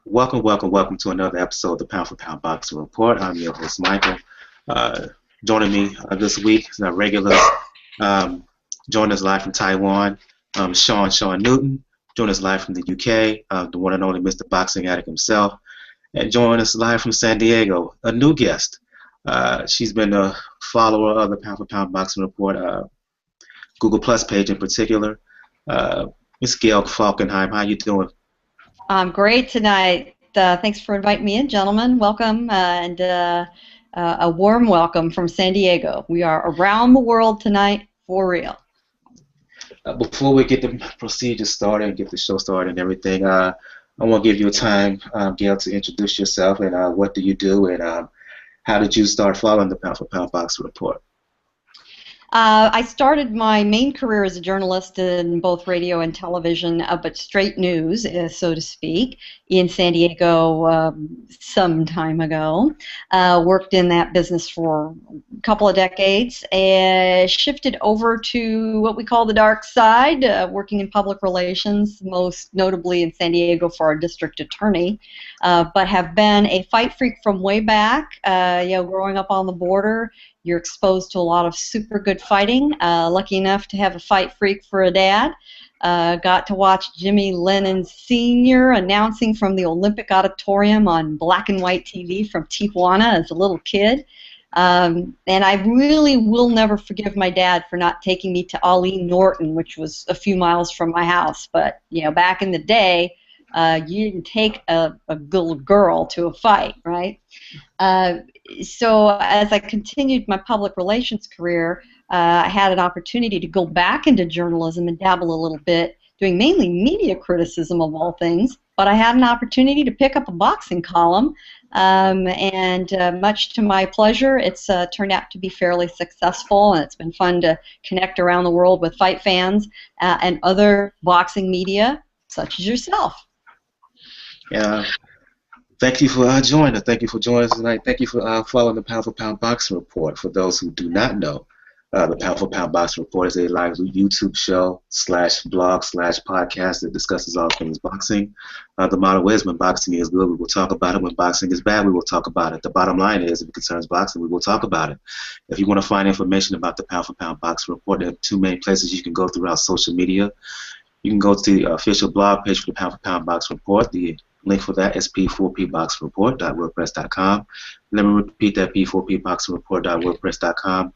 Welcome to another episode of the Pound for Pound Boxing Report. I'm your host, Michael. Uh, Joining me this week is our regulars. Joining us live from Taiwan, Sean Newton. Joining us live from the UK, the one and only Mr. Boxing Addict himself. And joining us live from San Diego, a new guest. She's been a follower of the Pound for Pound Boxing Report, Google Plus page in particular. Miss Gail Falkenheim, how you doing? I'm great tonight. Thanks for inviting me in, gentlemen. Welcome, and a warm welcome from San Diego. We are around the world tonight, for real. Before we get the procedure started and get the show started and everything, I want to give you a time, Gail, to introduce yourself and what do you do and how did you start following the Pound for Pound Boxing Report? I started my main career as a journalist in both radio and television, but straight news, so to speak, in San Diego some time ago. Worked in that business for a couple of decades and shifted over to what we call the dark side, working in public relations, most notably in San Diego for our district attorney, but have been a fight freak from way back, growing up on the border. You're exposed to a lot of super good fighting. Lucky enough to have a fight freak for a dad. Got to watch Jimmy Lennon Sr. announcing from the Olympic Auditorium on black and white TV from Tijuana as a little kid. And I really will never forgive my dad for not taking me to Ali Norton, which was a few miles from my house. But, back in the day, you didn't take a little girl to a fight, right? So as I continued my public relations career, I had an opportunity to go back into journalism and dabble a little bit, doing mainly media criticism of all things, but I had an opportunity to pick up a boxing column, and much to my pleasure, it's turned out to be fairly successful, and it's been fun to connect around the world with fight fans and other boxing media, such as yourself. Yeah. Thank you for joining us. Thank you for joining us tonight. Thank you for following the Pound for Pound Boxing Report. For those who do not know, the Pound for Pound Boxing Report is a live YouTube show /blog/podcast that discusses all things boxing. The motto is, when boxing is good, we will talk about it. When boxing is bad, we will talk about it. The bottom line is, if it concerns boxing, we will talk about it. If you want to find information about the Pound for Pound Boxing Report, there are two main places you can go throughout social media. You can go to the official blog page for the Pound for Pound Boxing Report. The link for that is p4pboxingreport.wordpress.com. Let me repeat that, p4pboxingreport.wordpress.com,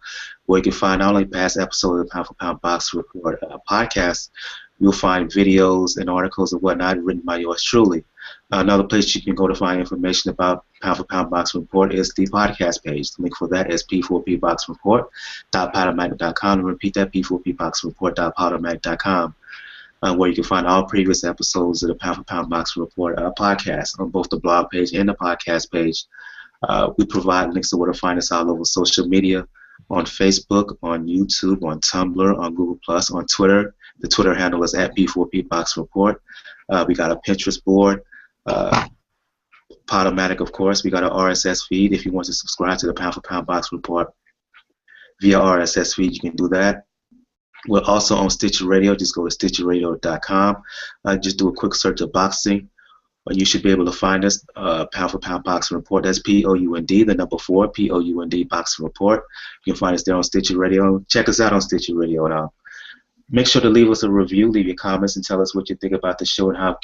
where you can find not only past episodes of the Pound for Pound Boxing Report podcast, you'll find videos and articles and whatnot written by yours truly. Another place you can go to find information about Pound for Pound Boxing Report is the podcast page. The link for that is p4pboxingreport.podomatic.com. And repeat that, p4pboxingreport.podomatic.com. Where you can find all previous episodes of the Pound for Pound Boxing Report podcast on both the blog page and the podcast page. We provide links to where to find us all over social media, on Facebook, on YouTube, on Tumblr, on Google+, on Twitter. The Twitter handle is at P4P Boxing Report. We got a Pinterest board, Podomatic, of course. We got an RSS feed. If you want to subscribe to the Pound for Pound Boxing Report via RSS feed, you can do that. We're also on Stitcher Radio. Just go to StitcherRadio.com. Just do a quick search of boxing. You should be able to find us, Pound for Pound Boxing Report. That's POUND, the number 4, POUND Boxing Report. You can find us there on Stitcher Radio. Check us out on Stitcher Radio. Now, make sure to leave us a review, leave your comments, and tell us what you think about the show and how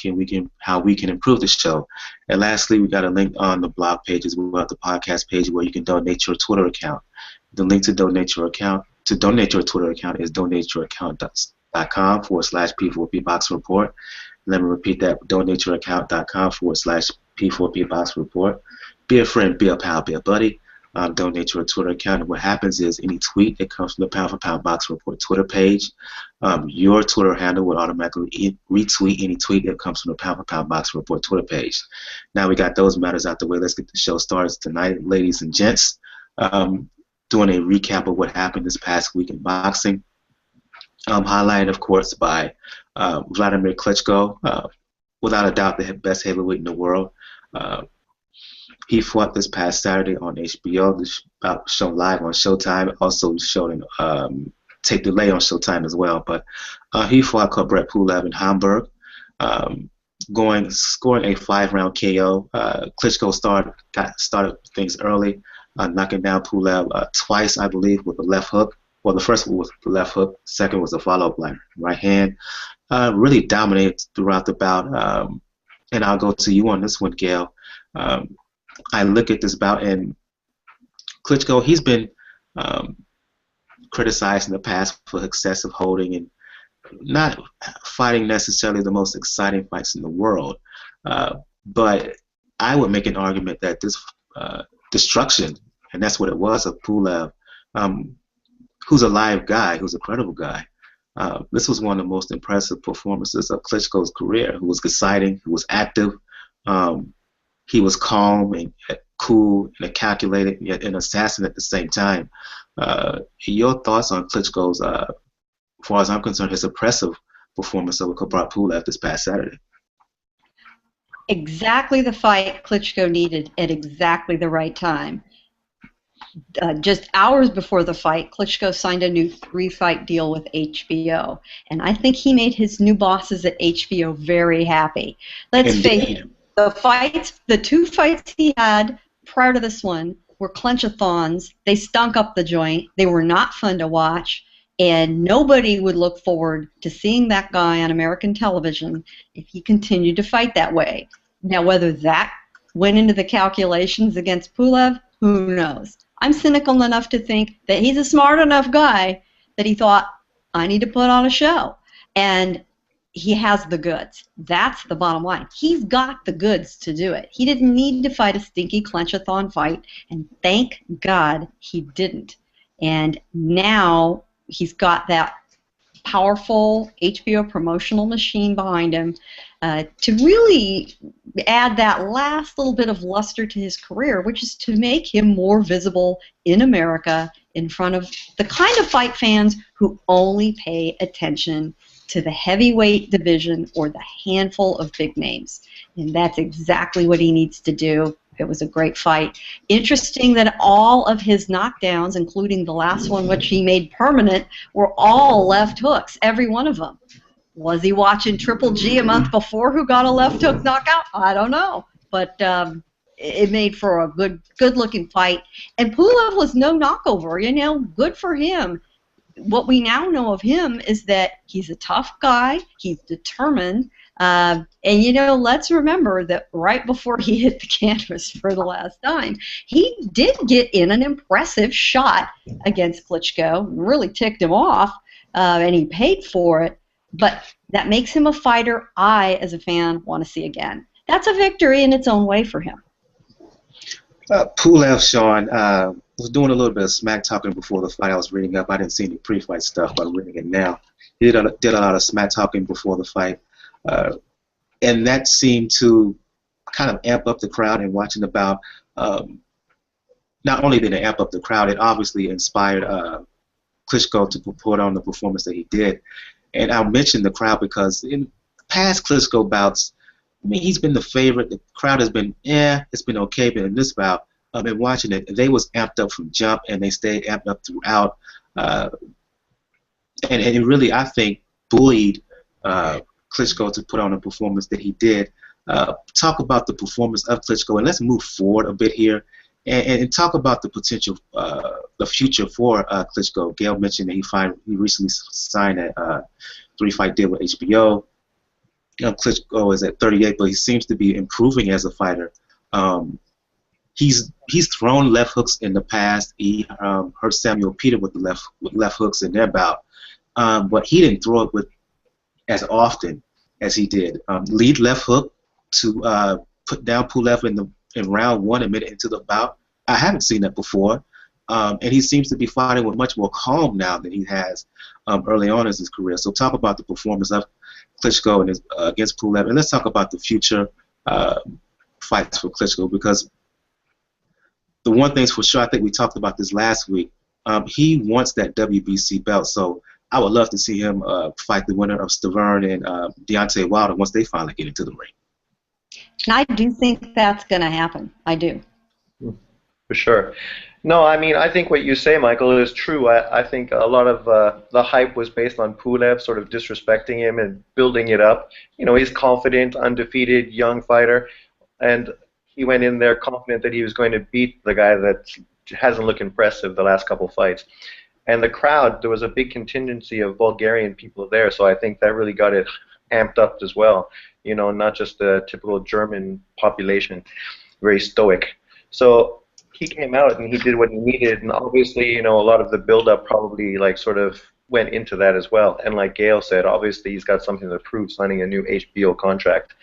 we can improve the show. And lastly, we got a link on the blog page as well as the podcast page where you can donate your Twitter account. The link to donate your Twitter account is donateyouraccount.com/P4P Boxing Report. Let me repeat that, donateyouraccount.com/P4P Boxing Report. Be a friend, be a pal, be a buddy. Donate your Twitter account. And what happens is any tweet that comes from the Pound for Pound Boxing Report Twitter page, your Twitter handle will automatically retweet any tweet that comes from the Pound for Pound Boxing Report Twitter page. Now we got those matters out the way. Let's get the show started tonight, ladies and gents. Doing a recap of what happened this past week in boxing. Highlighted, of course, by Wladimir Klitschko, without a doubt the best heavyweight in the world. He fought this past Saturday on HBO, shown live on Showtime, also shown tape delay on Showtime as well. But he fought Kubrat Pulev in Hamburg. scoring a 5-round KO. Klitschko started things early, knocking down Pulev twice, I believe, with the left hook. Well, the first one was the left hook. Second was a follow-up right hand. Really dominated throughout the bout. And I'll go to you on this one, Gail. I look at this bout, and Klitschko, he's been criticized in the past for excessive holding and not fighting necessarily the most exciting fights in the world. But I would make an argument that this destruction, and that's what it was, of Pulev, who's a live guy, who's a credible guy. This was one of the most impressive performances of Klitschko's career, who was exciting, who was active. He was calm and cool and calculated, yet an assassin at the same time. Your thoughts on Klitschko's, as far as I'm concerned, his impressive performance over Kubrat Pulev this past Saturday? Exactly the fight Klitschko needed at exactly the right time. Just hours before the fight, Klitschko signed a new 3-fight deal with HBO, and I think he made his new bosses at HBO very happy. Let's face it, the 2 fights he had prior to this one were clenchathons. They stunk up the joint. They were not fun to watch, and nobody would look forward to seeing that guy on American television if he continued to fight that way. Now, whether that went into the calculations against Pulev, who knows? I'm cynical enough to think that he's a smart enough guy that he thought, I need to put on a show. And he has the goods. That's the bottom line. He's got the goods to do it. He didn't need to fight a stinky clenchathon fight, and thank God he didn't. And now he's got that powerful HBO promotional machine behind him to really add that last little bit of luster to his career, which is to make him more visible in America in front of the kind of fight fans who only pay attention to the heavyweight division or the handful of big names. And that's exactly what he needs to do. It was a great fight. Interesting that all of his knockdowns, including the last one, which he made permanent, were all left hooks, every one of them. Was he watching Triple G a month before who got a left hook knockout? I don't know. But it made for a good-looking fight. And Pulev was no knockover, you know, good for him. What we now know of him is that he's a tough guy, he's determined, and, you know, let's remember that right before he hit the canvas for the last time, he did get in an impressive shot against Klitschko, really ticked him off, and he paid for it, but that makes him a fighter I, as a fan, want to see again. That's a victory in its own way for him. Pulev, Sean, was doing a little bit of smack talking before the fight. I was reading up. I didn't see any pre-fight stuff, but I'm reading it now. He did a lot of smack talking before the fight, and that seemed to kind of amp up the crowd. And watching the bout, not only did it amp up the crowd, it obviously inspired Klitschko to put on the performance that he did. And I'll mention the crowd because in past Klitschko bouts, I mean, he's been the favorite. The crowd has been, it's been okay. But in this bout, I've been watching it. They was amped up from jump, and they stayed amped up throughout. And it really, I think, buoyed Klitschko to put on a performance that he did. Talk about the performance of Klitschko, and let's move forward a bit here, and talk about the potential, the future for Klitschko. Gail mentioned that he recently signed a 3-fight deal with HBO. You know, Klitschko is at 38, but he seems to be improving as a fighter. He's thrown left hooks in the past. He hurt Samuel Peter with left hooks in their bout, but he didn't throw it with as often as he did. Lead left hook to put down Pulev in round 1 a minute into the bout. I haven't seen that before, and he seems to be fighting with much more calm now than he has early on in his career. So talk about the performance of Klitschko and against Pulev, and let's talk about the future fights for Klitschko, because the one thing's for sure, I think we talked about this last week, he wants that WBC belt, so I would love to see him fight the winner of Stavern and Deontay Wilder once they finally get into the ring. And I do think that's going to happen. I do. For sure. No, I mean, I think what you say, Michael, is true. I think a lot of the hype was based on Pulev sort of disrespecting him and building it up. You know, he's confident, undefeated, young fighter, and he went in there confident that he was going to beat the guy that hasn't looked impressive the last couple fights. And the crowd, there was a big contingency of Bulgarian people there, so I think that really got it amped up as well. You know, not just the typical German population, very stoic. So he came out and he did what he needed, and obviously, you know, a lot of the build-up probably like sort of went into that as well. And like Gail said, obviously he's got something to prove, signing a new HBO contract.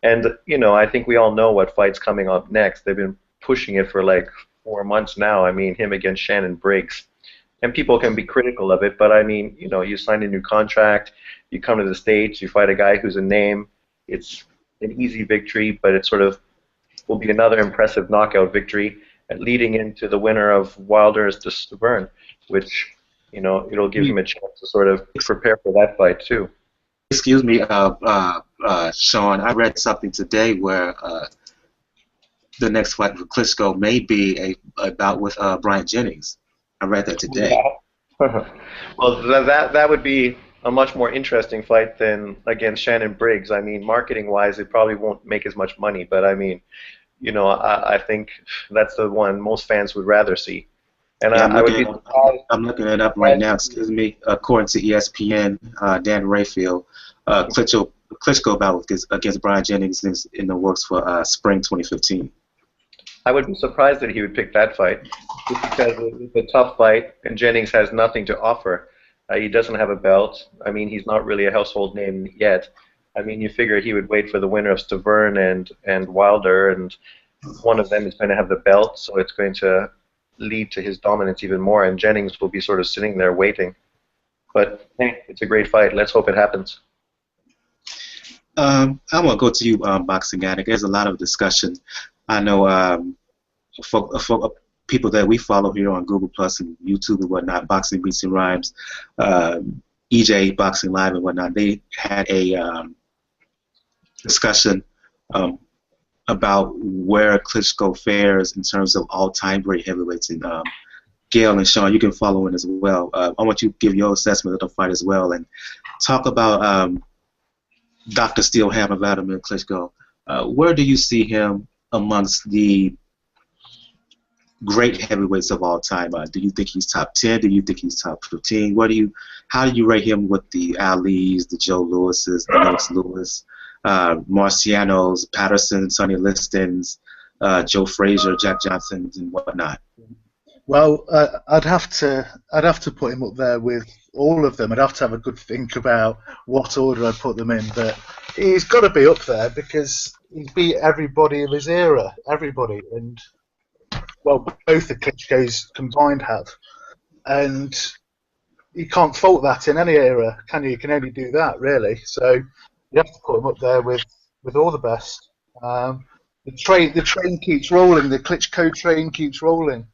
And you know, I think we all know what fight's coming up next. They've been pushing it for like 4 months now. I mean, him against Shannon Briggs. And people can be critical of it, but I mean, you know, you sign a new contract, you come to the States, you fight a guy who's a name. It's an easy victory, but it sort of will be another impressive knockout victory, leading into the winner of Wilder's to Severn, which, you know, it'll give him a chance to sort of prepare for that fight too. Excuse me, Sean. I read something today where the next fight for Klitschko may be a bout with Brian Jennings. I read that today. Yeah. Well, that would be a much more interesting fight than against Shannon Briggs. I mean, marketing-wise, it probably won't make as much money, but I mean, you know, I think that's the one most fans would rather see. And yeah, I'm looking it up right now. Excuse me. According to ESPN, Dan Rayfield, Klitschko bout against Brian Jennings is in the works for spring 2015. I would be surprised that he would pick that fight, just because it's a tough fight, and Jennings has nothing to offer. He doesn't have a belt. I mean, he's not really a household name yet. I mean, you figure he would wait for the winner of Severn and Wilder, and one of them is going to have the belt, so it's going to lead to his dominance even more, and Jennings will be sort of sitting there waiting. But hey, it's a great fight. Let's hope it happens. I want to go to you, Boxing Addict. There's a lot of discussion. I know people that we follow here on Google Plus and YouTube and whatnot, Boxing Beats and Rhymes, EJ Boxing Live and whatnot, they had a discussion about where Klitschko fares in terms of all-time great heavyweights. And Gail and Sean, you can follow in as well. I want you to give your assessment of the fight as well and talk about Dr. Steelhammer, Wladimir Klitschko. Where do you see him amongst the great heavyweights of all time? Do you think he's top 10? Do you think he's top 15? How do you rate him with the Alis, the Joe Lewises, the Lennox Lewis, Marcianos, Patterson, Sonny Listons, Joe Frazier, Jack Johnsons, and whatnot? Well, I'd have to put him up there with all of them. I'd have to have a good think about what order I'd put them in, but he's got to be up there because he's beat everybody of his era, everybody, and well, both the Klitschkos combined have, and you can't fault that in any era, can you? You can only do that, really. So you have to put him up there with all the best. The train keeps rolling. The Klitschko train keeps rolling.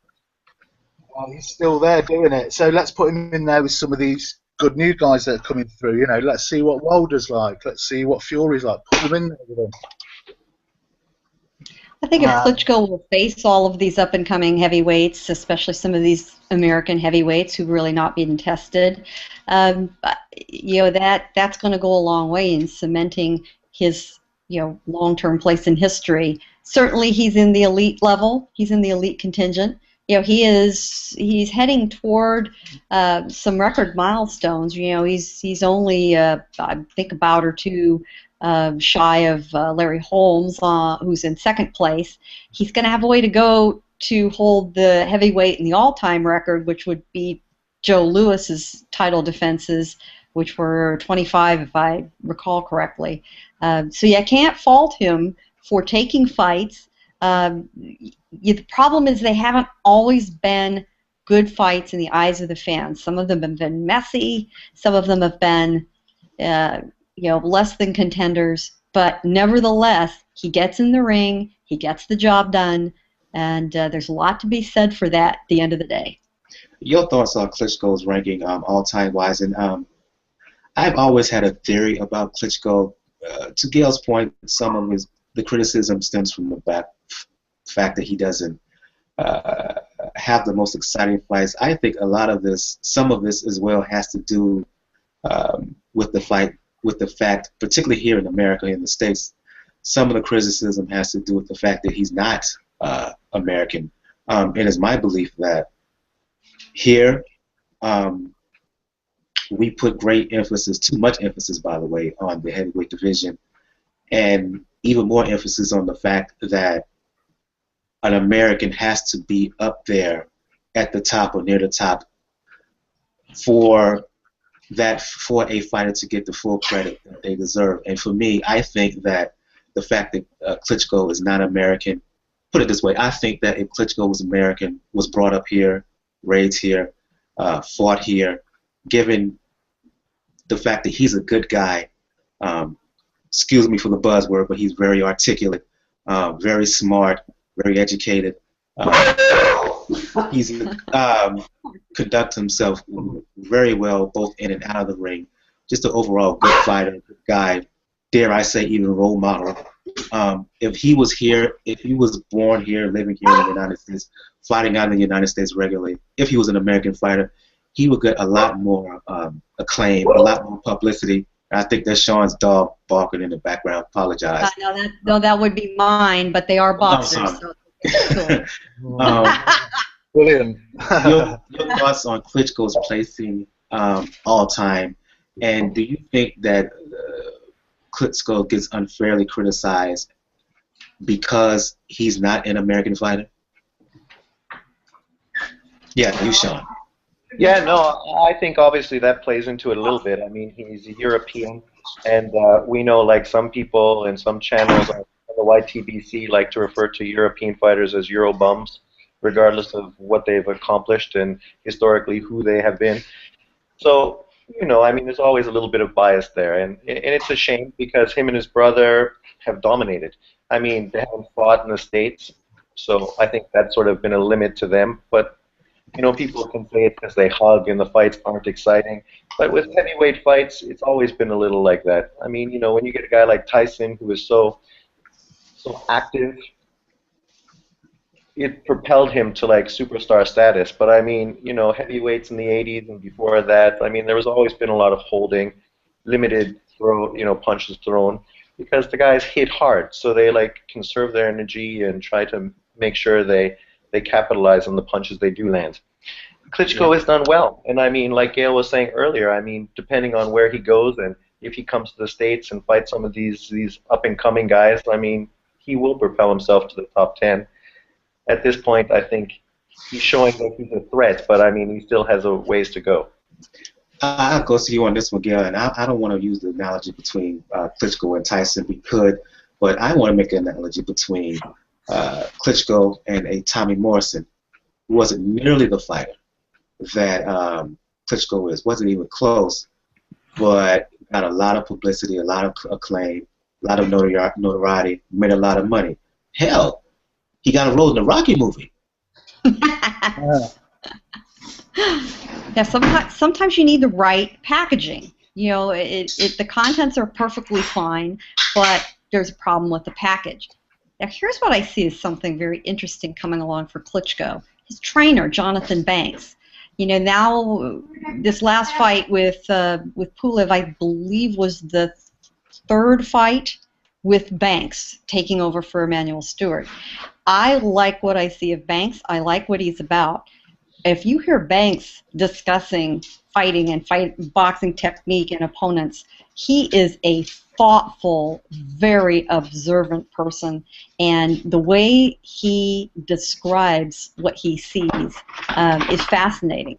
He's still there doing it. So let's put him in there with some of these good new guys that are coming through. You know, let's see what Wilder's like. Let's see what Fury's like. Put them in there with him. I think if Klitschko will face all of these up-and-coming heavyweights, especially some of these American heavyweights who've really not been tested, you know, that's going to go a long way in cementing his, you know, long-term place in history. Certainly, he's in the elite level. He's in the elite contingent. You know, he's heading toward some record milestones. You know, he's only I think a bout or two shy of Larry Holmes, who's in second place. He's going to have a way to go to hold the heavyweight and the all-time record, which would be Joe Lewis's title defenses, which were 25, if I recall correctly. So yeah, I can't fault him for taking fights. The problem is they haven't always been good fights in the eyes of the fans. Some of them have been messy. Some of them have been, you know, less than contenders. But nevertheless, he gets in the ring, he gets the job done, and there's a lot to be said for that at the end of the day. Your thoughts on Klitschko's ranking all-time wise, and I've always had a theory about Klitschko. To Gail's point, some of the criticism stems from the fact that he doesn't have the most exciting fights. I think a lot of this, some of this as well, has to do with the fact, particularly here in America, in the States, some of the criticism has to do with the fact that he's not American. And it's my belief that here we put great emphasis, too much emphasis, by the way, on the heavyweight division, and even more emphasis on the fact that an American has to be up there at the top or near the top for a fighter to get the full credit that they deserve. And for me, I think that the fact that Klitschko is not American, put it this way, I think that if Klitschko was American, was brought up here, raised here, fought here, given the fact that he's a good guy, excuse me for the buzzword, but he's very articulate, very smart, very educated. He's conducts himself very well both in and out of the ring. Just an overall good fighter, good guy, dare I say even role model. If he was here, if he was born here, living here in the United States, fighting out in the United States regularly, if he was an American fighter, he would get a lot more acclaim, a lot more publicity. I think that's Sean's dog barking in the background. Apologize. No, that would be mine, but they are boxers. So Brilliant. your thoughts on Klitschko's placing all time, and do you think that Klitschko gets unfairly criticized because he's not an American fighter? Yeah, you, Sean. Yeah, no, I think obviously that plays into it a little bit. I mean, he's a European, and we know, like, some people and some channels on the YTBC like to refer to European fighters as Euro bums, regardless of what they've accomplished and historically who they have been. So, you know, I mean, there's always a little bit of bias there, and it's a shame because him and his brother have dominated. I mean, they haven't fought in the States, so I think that's sort of been a limit to them, but you know, people can say it because they hug and the fights aren't exciting. But with heavyweight fights, it's always been a little like that. I mean, you know, when you get a guy like Tyson who is so active, it propelled him to like superstar status. But I mean, you know, heavyweights in the 80s and before that, I mean, there was always been a lot of holding, limited punches thrown, because the guys hit hard. So they like conserve their energy and try to make sure they capitalize on the punches they do land. Klitschko has done well, and I mean, like Gail was saying earlier, I mean, depending on where he goes and if he comes to the States and fights some of these up-and-coming guys, I mean, he will propel himself to the top 10. At this point, I think he's showing that he's a threat, but I mean, he still has a ways to go. I'll go to you on this one, Gail, and I don't want to use the analogy between Klitschko and Tyson. We could, but I want to make an analogy between Klitschko and a Tommy Morrison, who wasn't nearly the fighter that Klitschko is. Wasn't even close, but got a lot of publicity, a lot of acclaim, a lot of notoriety, made a lot of money. Hell, he got a role in the Rocky movie. Yeah, sometimes you need the right packaging. You know, the contents are perfectly fine, but there's a problem with the package. Now, here's what I see as something very interesting coming along for Klitschko. His trainer, Jonathan Banks. You know, now this last fight with Pulev, I believe, was the third fight with Banks taking over for Emmanuel Stewart. I like what I see of Banks. I like what he's about. If you hear Banks discussing fighting and boxing technique and opponents, he is a thoughtful, very observant person, and the way he describes what he sees is fascinating.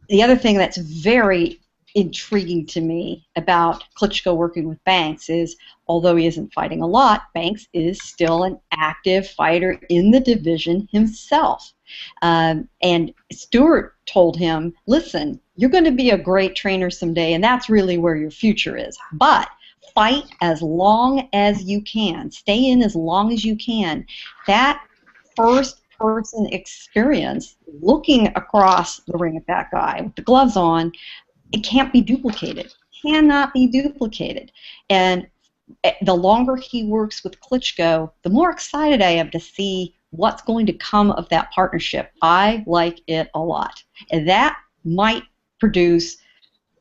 The other thing that's very intriguing to me about Klitschko working with Banks is, although he isn't fighting a lot, Banks is still an active fighter in the division himself. And Stewart told him, listen, you're going to be a great trainer someday, and that's really where your future is. But fight as long as you can. Stay in as long as you can. That first-person experience, looking across the ring at that guy with the gloves on, it can't be duplicated. Cannot be duplicated. And the longer he works with Klitschko, the more excited I am to see what's going to come of that partnership. I like it a lot. And that might produce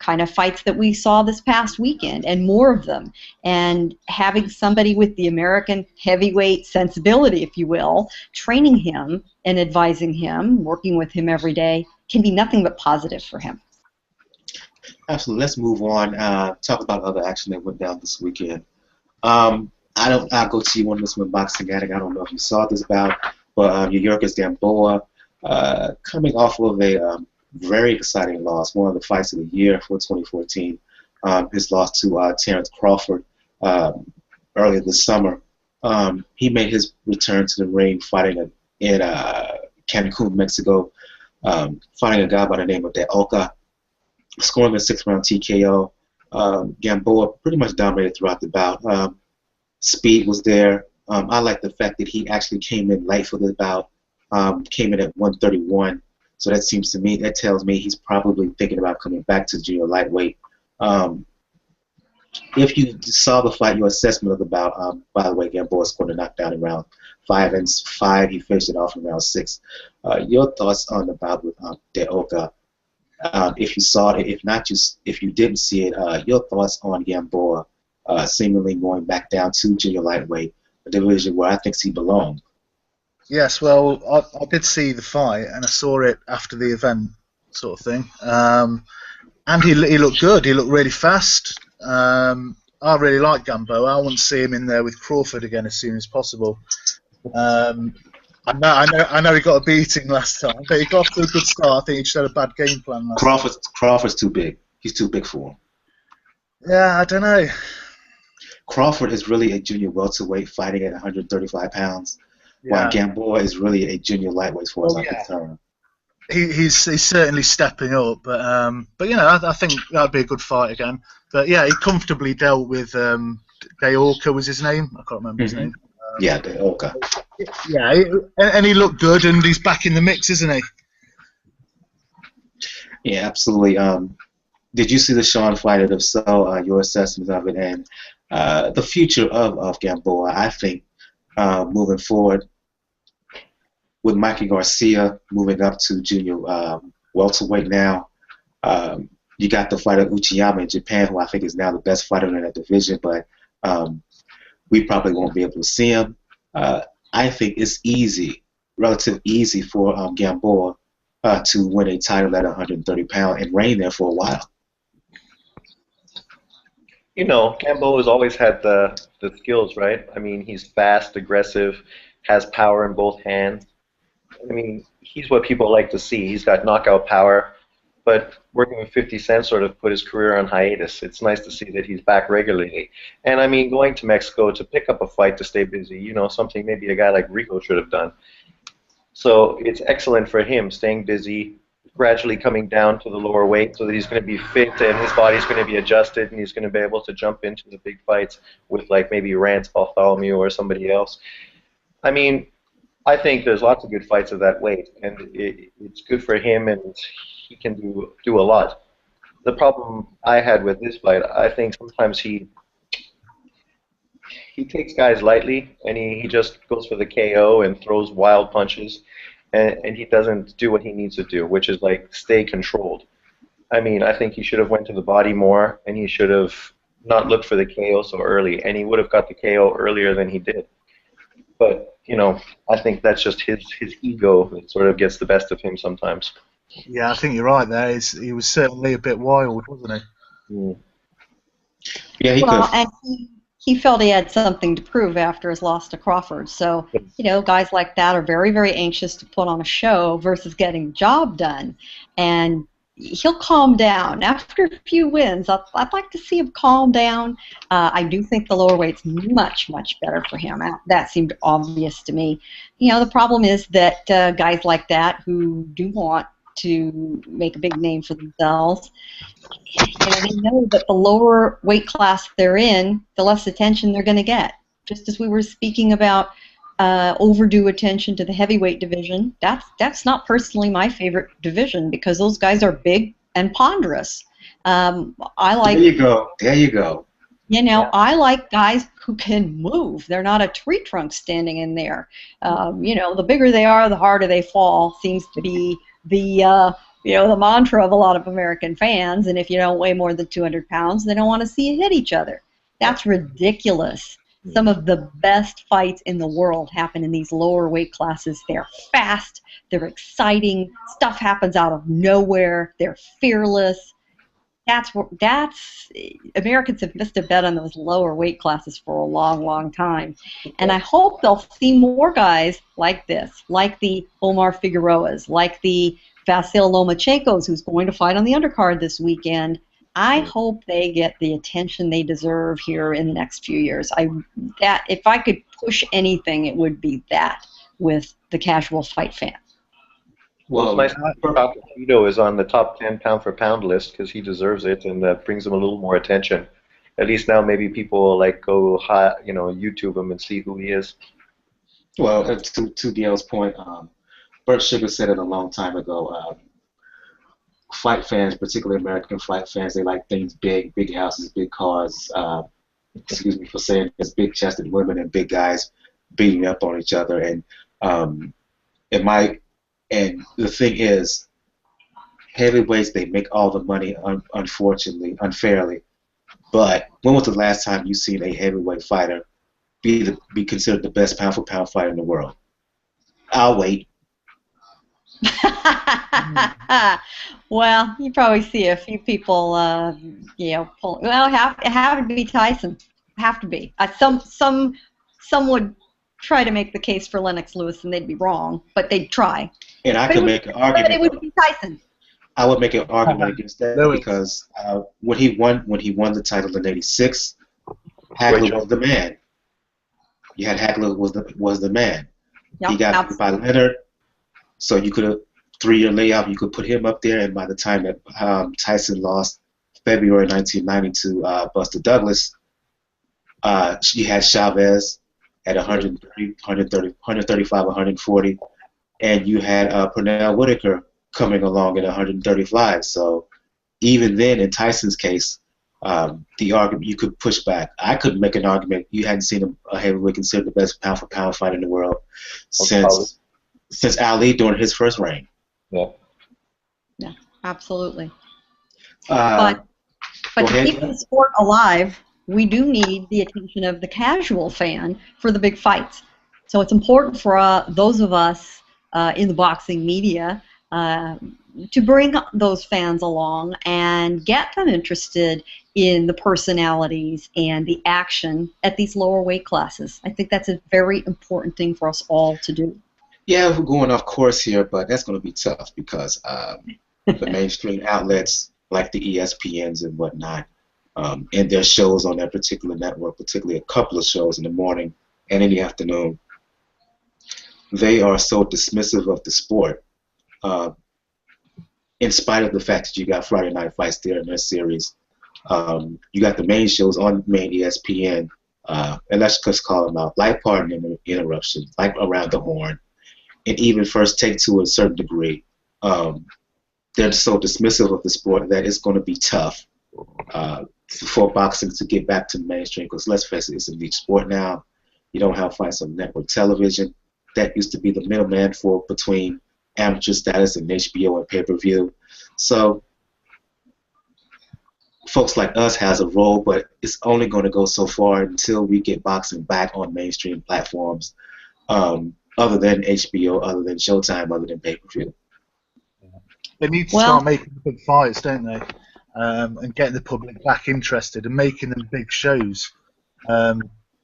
kind of fights that we saw this past weekend, and more of them. And having somebody with the American heavyweight sensibility, if you will, training him and advising him, working with him every day, can be nothing but positive for him. Absolutely. Let's move on. Talk about other action that went down this weekend. I'll go to you on this one, Boxing Addict. I don't know if you saw this bout, but Yuiyorkis Gamboa, coming off of a very exciting loss, one of the fights of the year for 2014. His loss to Terrence Crawford earlier this summer. He made his return to the ring fighting in Cancun, Mexico, fighting a guy by the name of De Oca, scoring a 6-round TKO. Gamboa pretty much dominated throughout the bout. Speed was there. I like the fact that he actually came in late for the bout, came in at 131. So that tells me he's probably thinking about coming back to junior lightweight. If you saw the fight, your assessment of the bout, by the way, Gamboa scored a knockdown in round 5 and 5. He finished it off in round 6. Your thoughts on the bout with De Oca? If you saw it, if you didn't see it, your thoughts on Gamboa seemingly going back down to junior lightweight, a division where I think he belonged. Yes, well, I did see the fight, and I saw it after the event, sort of thing. And he looked good. He looked really fast. I really like Gamboa. I want to see him in there with Crawford again as soon as possible. I know he got a beating last time, but he got off to a good start. I think he just had a bad game plan last time. Crawford's too big. He's too big for him. Yeah, I don't know. Crawford is really a junior welterweight fighting at 135 pounds. While Gamboa is really a junior lightweight as far as I'm concerned. He's certainly stepping up, but I think that'd be a good fight again. But yeah, he comfortably dealt with De Oca was his name. I can't remember his name. De Oca. Yeah, and he looked good, and he's back in the mix, isn't he? Yeah, absolutely. Did you see the Sean fight? And if so, your assessment of it and the future of Gamboa? I think moving forward, with Mikey Garcia moving up to junior welterweight now, you got the fighter Uchiyama in Japan, who I think is now the best fighter in that division, but we probably won't be able to see him. I think it's relatively easy for Gamboa to win a title at 130 pounds and reign there for a while. You know, Gamboa has always had the skills, right? I mean, he's fast, aggressive, has power in both hands. I mean, he's what people like to see. He's got knockout power, but working with 50 Cent sort of put his career on hiatus. It's nice to see that he's back regularly. And I mean, going to Mexico to pick up a fight to stay busy, you know, something maybe a guy like Rico should have done. So it's excellent for him, staying busy, gradually coming down to the lower weight so that he's going to be fit and his body's going to be adjusted and he's going to be able to jump into the big fights with like maybe Rance Bartholomew or somebody else. I mean, I think there's lots of good fights of that weight, and it's good for him, and he can do a lot. The problem I had with this fight, I think sometimes he takes guys lightly, and he just goes for the KO and throws wild punches, and he doesn't do what he needs to do, which is like stay controlled. I mean, I think he should have went to the body more, and he should have not looked for the KO so early, and he would have got the KO earlier than he did. But, you know, I think that's just his ego that sort of gets the best of him sometimes. Yeah, I think you're right there. He was certainly a bit wild, wasn't he? Mm. Yeah, and he felt he had something to prove after his loss to Crawford. So, you know, guys like that are very, very anxious to put on a show versus getting the job done. And he'll calm down. After a few wins, I'd like to see him calm down. I do think the lower weight's much, much better for him. That seemed obvious to me. You know, the problem is that guys like that who do want to make a big name for themselves, you know, they know that the lower weight class they're in, the less attention they're going to get. Just as we were speaking about overdue attention to the heavyweight division, that's not personally my favorite division because those guys are big and ponderous. I like. There you go. You know, Yeah. I like guys who can move. They're not a tree trunk standing in there. You know, the bigger they are, the harder they fall. Seems to be the mantra of a lot of American fans. And if you don't weigh more than 200 pounds, they don't want to see you hit each other. That's ridiculous. Some of the best fights in the world happen in these lower weight classes. They're fast. They're exciting. Stuff happens out of nowhere. They're fearless. That's Americans have missed a bet on those lower weight classes for a long, long time, and I hope they'll see more guys like this, like the Omar Figueroas, like the Vasyl Lomachenkos, who's going to fight on the undercard this weekend. I hope they get the attention they deserve here in the next few years. If I could push anything, it would be that with the casual fight fan. Well, it's nice that Tito is on the top 10 pound for pound list because he deserves it, and that brings him a little more attention. At least now maybe people will like go YouTube him and see who he is. Well, to Gail's point, Bert Sugar said it a long time ago. Fight fans, particularly American fight fans, they like things big, big houses, big cars. Excuse me for saying this, big-chested women and big guys beating up on each other, and And the thing is, heavyweights, they make all the money, unfortunately, unfairly. But when was the last time you seen a heavyweight fighter be considered the best pound-for-pound fighter in the world? I'll wait. Well, you probably see a few people, pull. Well, it have to be Tyson. Have to be. Some would try to make the case for Lennox Lewis, and they'd be wrong, but they'd try. And I could make an argument. But it would be Tyson. I would make an argument against that because when he won the title in '86, Hagler was the man. You had Hagler was the man. Yep, he got beat by Leonard, so you could have 3-year layoff. You could put him up there, and by the time that Tyson lost February 1990 to Buster Douglas, you had Chavez at 135, 140, and you had Pernell Whitaker coming along at 135. So even then, in Tyson's case, the argument you could push back. I could make an argument you hadn't seen a heavyweight considered the best pound-for-pound fighter in the world since Ali during his first reign. Yeah. Yeah, absolutely. But to keep the sport alive, we do need the attention of the casual fan for the big fights. So it's important for those of us in the boxing media to bring those fans along and get them interested in the personalities and the action at these lower weight classes. I think that's a very important thing for us all to do. Yeah, we're going off course here, but that's going to be tough because the mainstream outlets like the ESPNs and whatnot, and their shows on that particular network, particularly a couple of shows in the morning and in the afternoon, they are so dismissive of the sport. In spite of the fact that you got Friday Night Fights there in their series, you got the main shows on main ESPN, and let's just call them out, like Pardon Interruption, like Around the Horn, and even First Take to a certain degree. They're so dismissive of the sport that it's going to be tough for boxing to get back to the mainstream, because let's face it, it's a niche sport now. You don't have fights on network television. That used to be the middleman between amateur status and HBO and pay-per-view. So folks like us has a role, but it's only going to go so far until we get boxing back on mainstream platforms, other than HBO, other than Showtime, other than pay-per-view. They need to start making big fights, don't they? And getting the public back interested and making them big shows.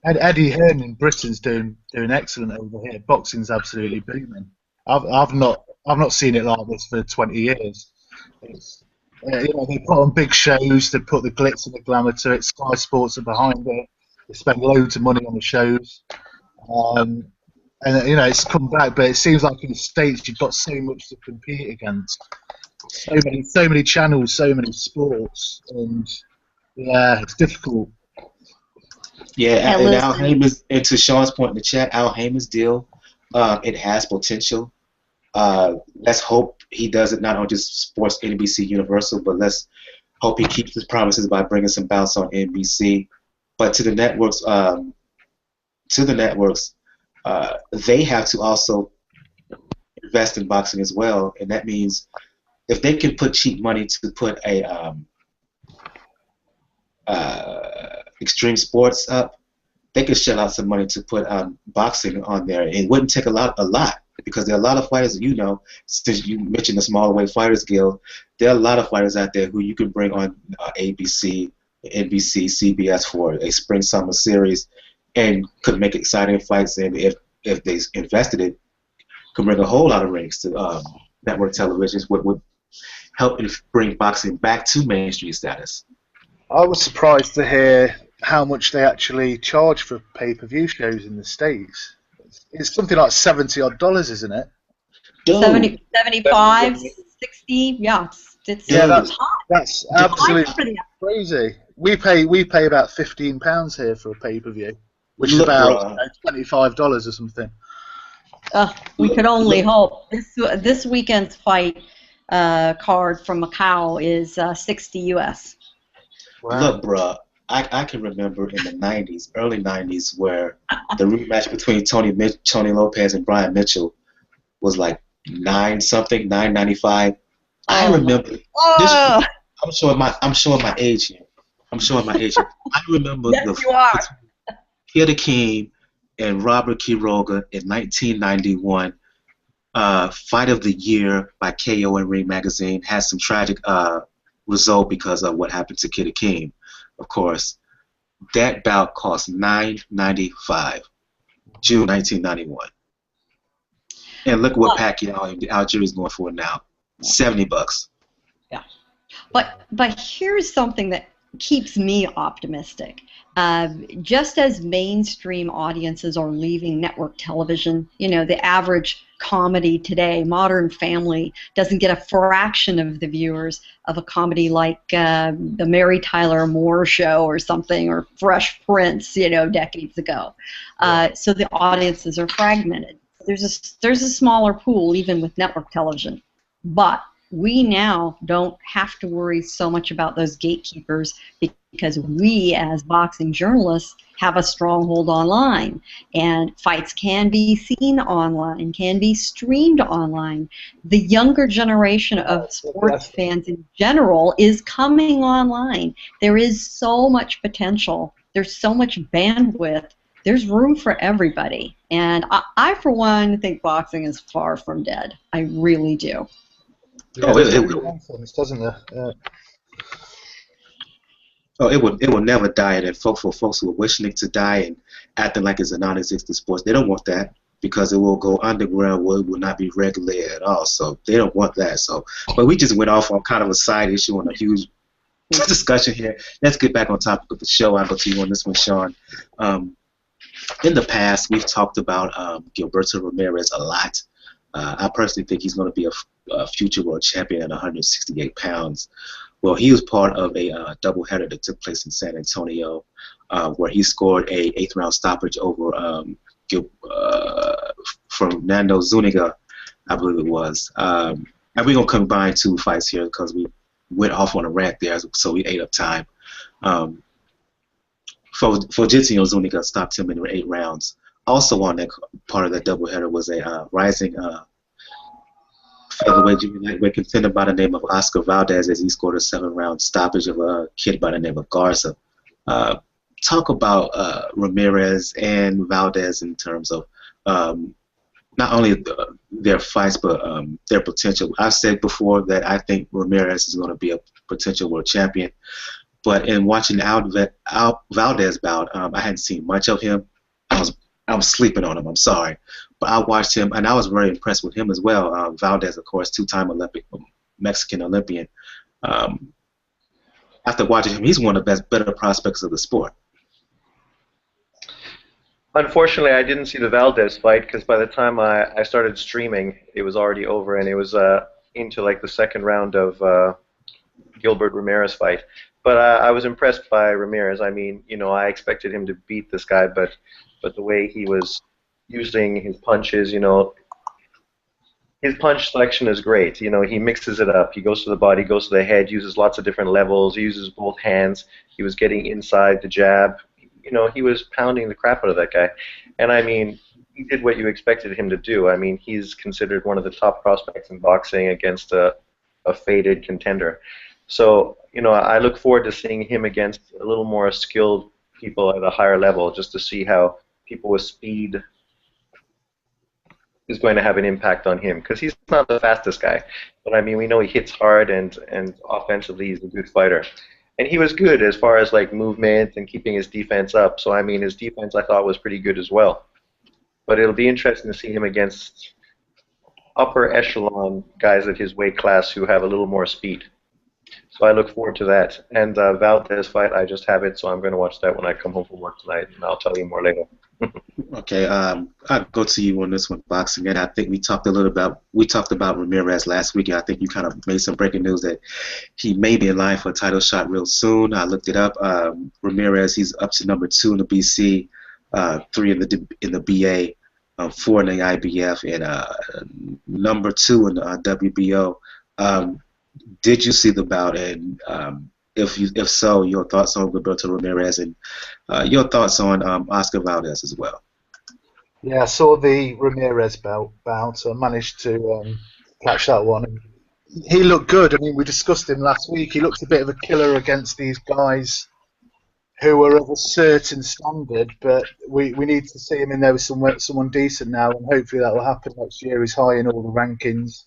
Eddie Hearn in Britain's doing excellent over here. Boxing's absolutely booming. I've not seen it like this for 20 years. It's, they put on big shows. They put the glitz and the glamour to it. Sky Sports are behind it. They spend loads of money on the shows. And it's come back, but it seems like in the States you've got so much to compete against. So many channels, so many sports, and yeah, it's difficult. Yeah, and Al Heyman's, and to Sean's point in the chat, Al Heyman's deal, it has potential. Let's hope he does it not on just Sports NBC Universal, but let's hope he keeps his promises by bringing some bouts on NBC. But to the networks, they have to also invest in boxing as well, and that means if they can put cheap money to put a extreme sports up, they could shell out some money to put boxing on there. It wouldn't take a lot, because there are a lot of fighters, since you mentioned the Smaller Weight Fighters Guild, there are a lot of fighters out there who you can bring on ABC, NBC, CBS for a spring-summer series and could make exciting fights, and if they invested it, could bring a whole lot of ratings to network televisions, would help bring boxing back to mainstream status. I was surprised to hear how much they actually charge for pay-per-view shows in the States. It's something like $70 odd, isn't it? 70, 75, 60, yeah. That's absolutely crazy. We pay about £15 here for a pay-per-view, which is about $25 or something. We could only hope. This weekend's fight card from Macau is 60 US. Wow. Look, bruh, I can remember in the 90s, early 90s, where the rematch between Tony Lopez and Brian Mitchell was like $9.95. I remember. Oh. I'm showing my age here. I remember Kid Akeem and Robert Quiroga in 1991. Fight of the Year by KO and Ring Magazine had some tragic result because of what happened to Kid Akeem, of course. That bout cost $9.95, June 1991. And look what Pacquiao and Algieri is going for now, $70. Yeah, but here's something that keeps me optimistic. Just as mainstream audiences are leaving network television, the average comedy today, Modern Family, doesn't get a fraction of the viewers of a comedy like the Mary Tyler Moore Show or something, or Fresh Prince, decades ago. So the audiences are fragmented. There's a smaller pool even with network television, but we now don't have to worry so much about those gatekeepers because we, as boxing journalists, have a stronghold online, and fights can be seen online, can be streamed online. The younger generation of sports fans in general is coming online. There is so much potential. There's so much bandwidth. There's room for everybody. And I for one, think boxing is far from dead. I really do. Yeah, it doesn't there? Oh, it will never die. And for folks who are wishing it to die and acting like it's a non-existent sport, they don't want that, because it will go underground where it will not be regulated at all. So they don't want that. So, but we just went off on kind of a side issue on a huge discussion here. Let's get back on topic of the show. I'll go to you on this one, Sean. In the past, we've talked about Gilberto Ramirez a lot. I personally think he's going to be a future world champion at 168 pounds. Well, he was part of a doubleheader that took place in San Antonio, where he scored a 8th-round stoppage over Fernando Zuniga, I believe it was. And we're going to combine two fights here because we went off on a rant there, so we ate up time. Fulgencio Zuniga stopped him in 8 rounds. Also on that part of that doubleheader was a rising featherweight junior lightweight contender by the name of Oscar Valdez, as he scored a 7-round stoppage of a kid by the name of Garza. Talk about Ramirez and Valdez in terms of not only their fights but their potential. I've said before that I think Ramirez is going to be a potential world champion, but in watching the Valdez bout, I hadn't seen much of him. I was sleeping on him, I'm sorry. But I watched him, and I was very impressed with him as well. Valdez, of course, 2-time Mexican Olympian. After watching him, he's one of the better prospects of the sport. Unfortunately, I didn't see the Valdez fight because by the time I started streaming, it was already over, and it was into like the 2nd round of Gilbert Ramirez fight. But I was impressed by Ramirez. I mean, I expected him to beat this guy, but the way he was using his punches, his punch selection is great. He mixes it up. He goes to the body, goes to the head, uses lots of different levels. He uses both hands. He was getting inside the jab. he was pounding the crap out of that guy. And I mean, he did what you expected him to do. I mean, he's considered one of the top prospects in boxing against a faded contender. So, I look forward to seeing him against a little more skilled people at a higher level, just to see how people with speed is going to have an impact on him, because he's not the fastest guy, but I mean, we know he hits hard, and offensively he's a good fighter, and he was good as far as like movement and keeping his defense up. So I mean, his defense I thought was pretty good as well. But it'll be interesting to see him against upper echelon guys at his weight class who have a little more speed. So I look forward to that. And Valdez fight, I just have it, so I'm going to watch that when I come home from work tonight, and I'll tell you more later. Okay, I'll go to you on this one, boxing. And I think we talked about Ramirez last week, and I think you kind of made some breaking news that he may be in line for a title shot real soon. I looked it up. Ramirez, he's up to number 2 in the BC, 3 in the BA, 4 in the IBF, and number 2 in the WBO. Did you see the bout? And if so, your thoughts on Gilberto Ramirez, and your thoughts on Oscar Valdez as well. Yeah, I saw the Ramirez bout. I managed to catch that one. He looked good. I mean, we discussed him last week. He looked a bit of a killer against these guys who are of a certain standard, but we need to see him in there with someone decent now, and hopefully that will happen next year. He's high in all the rankings.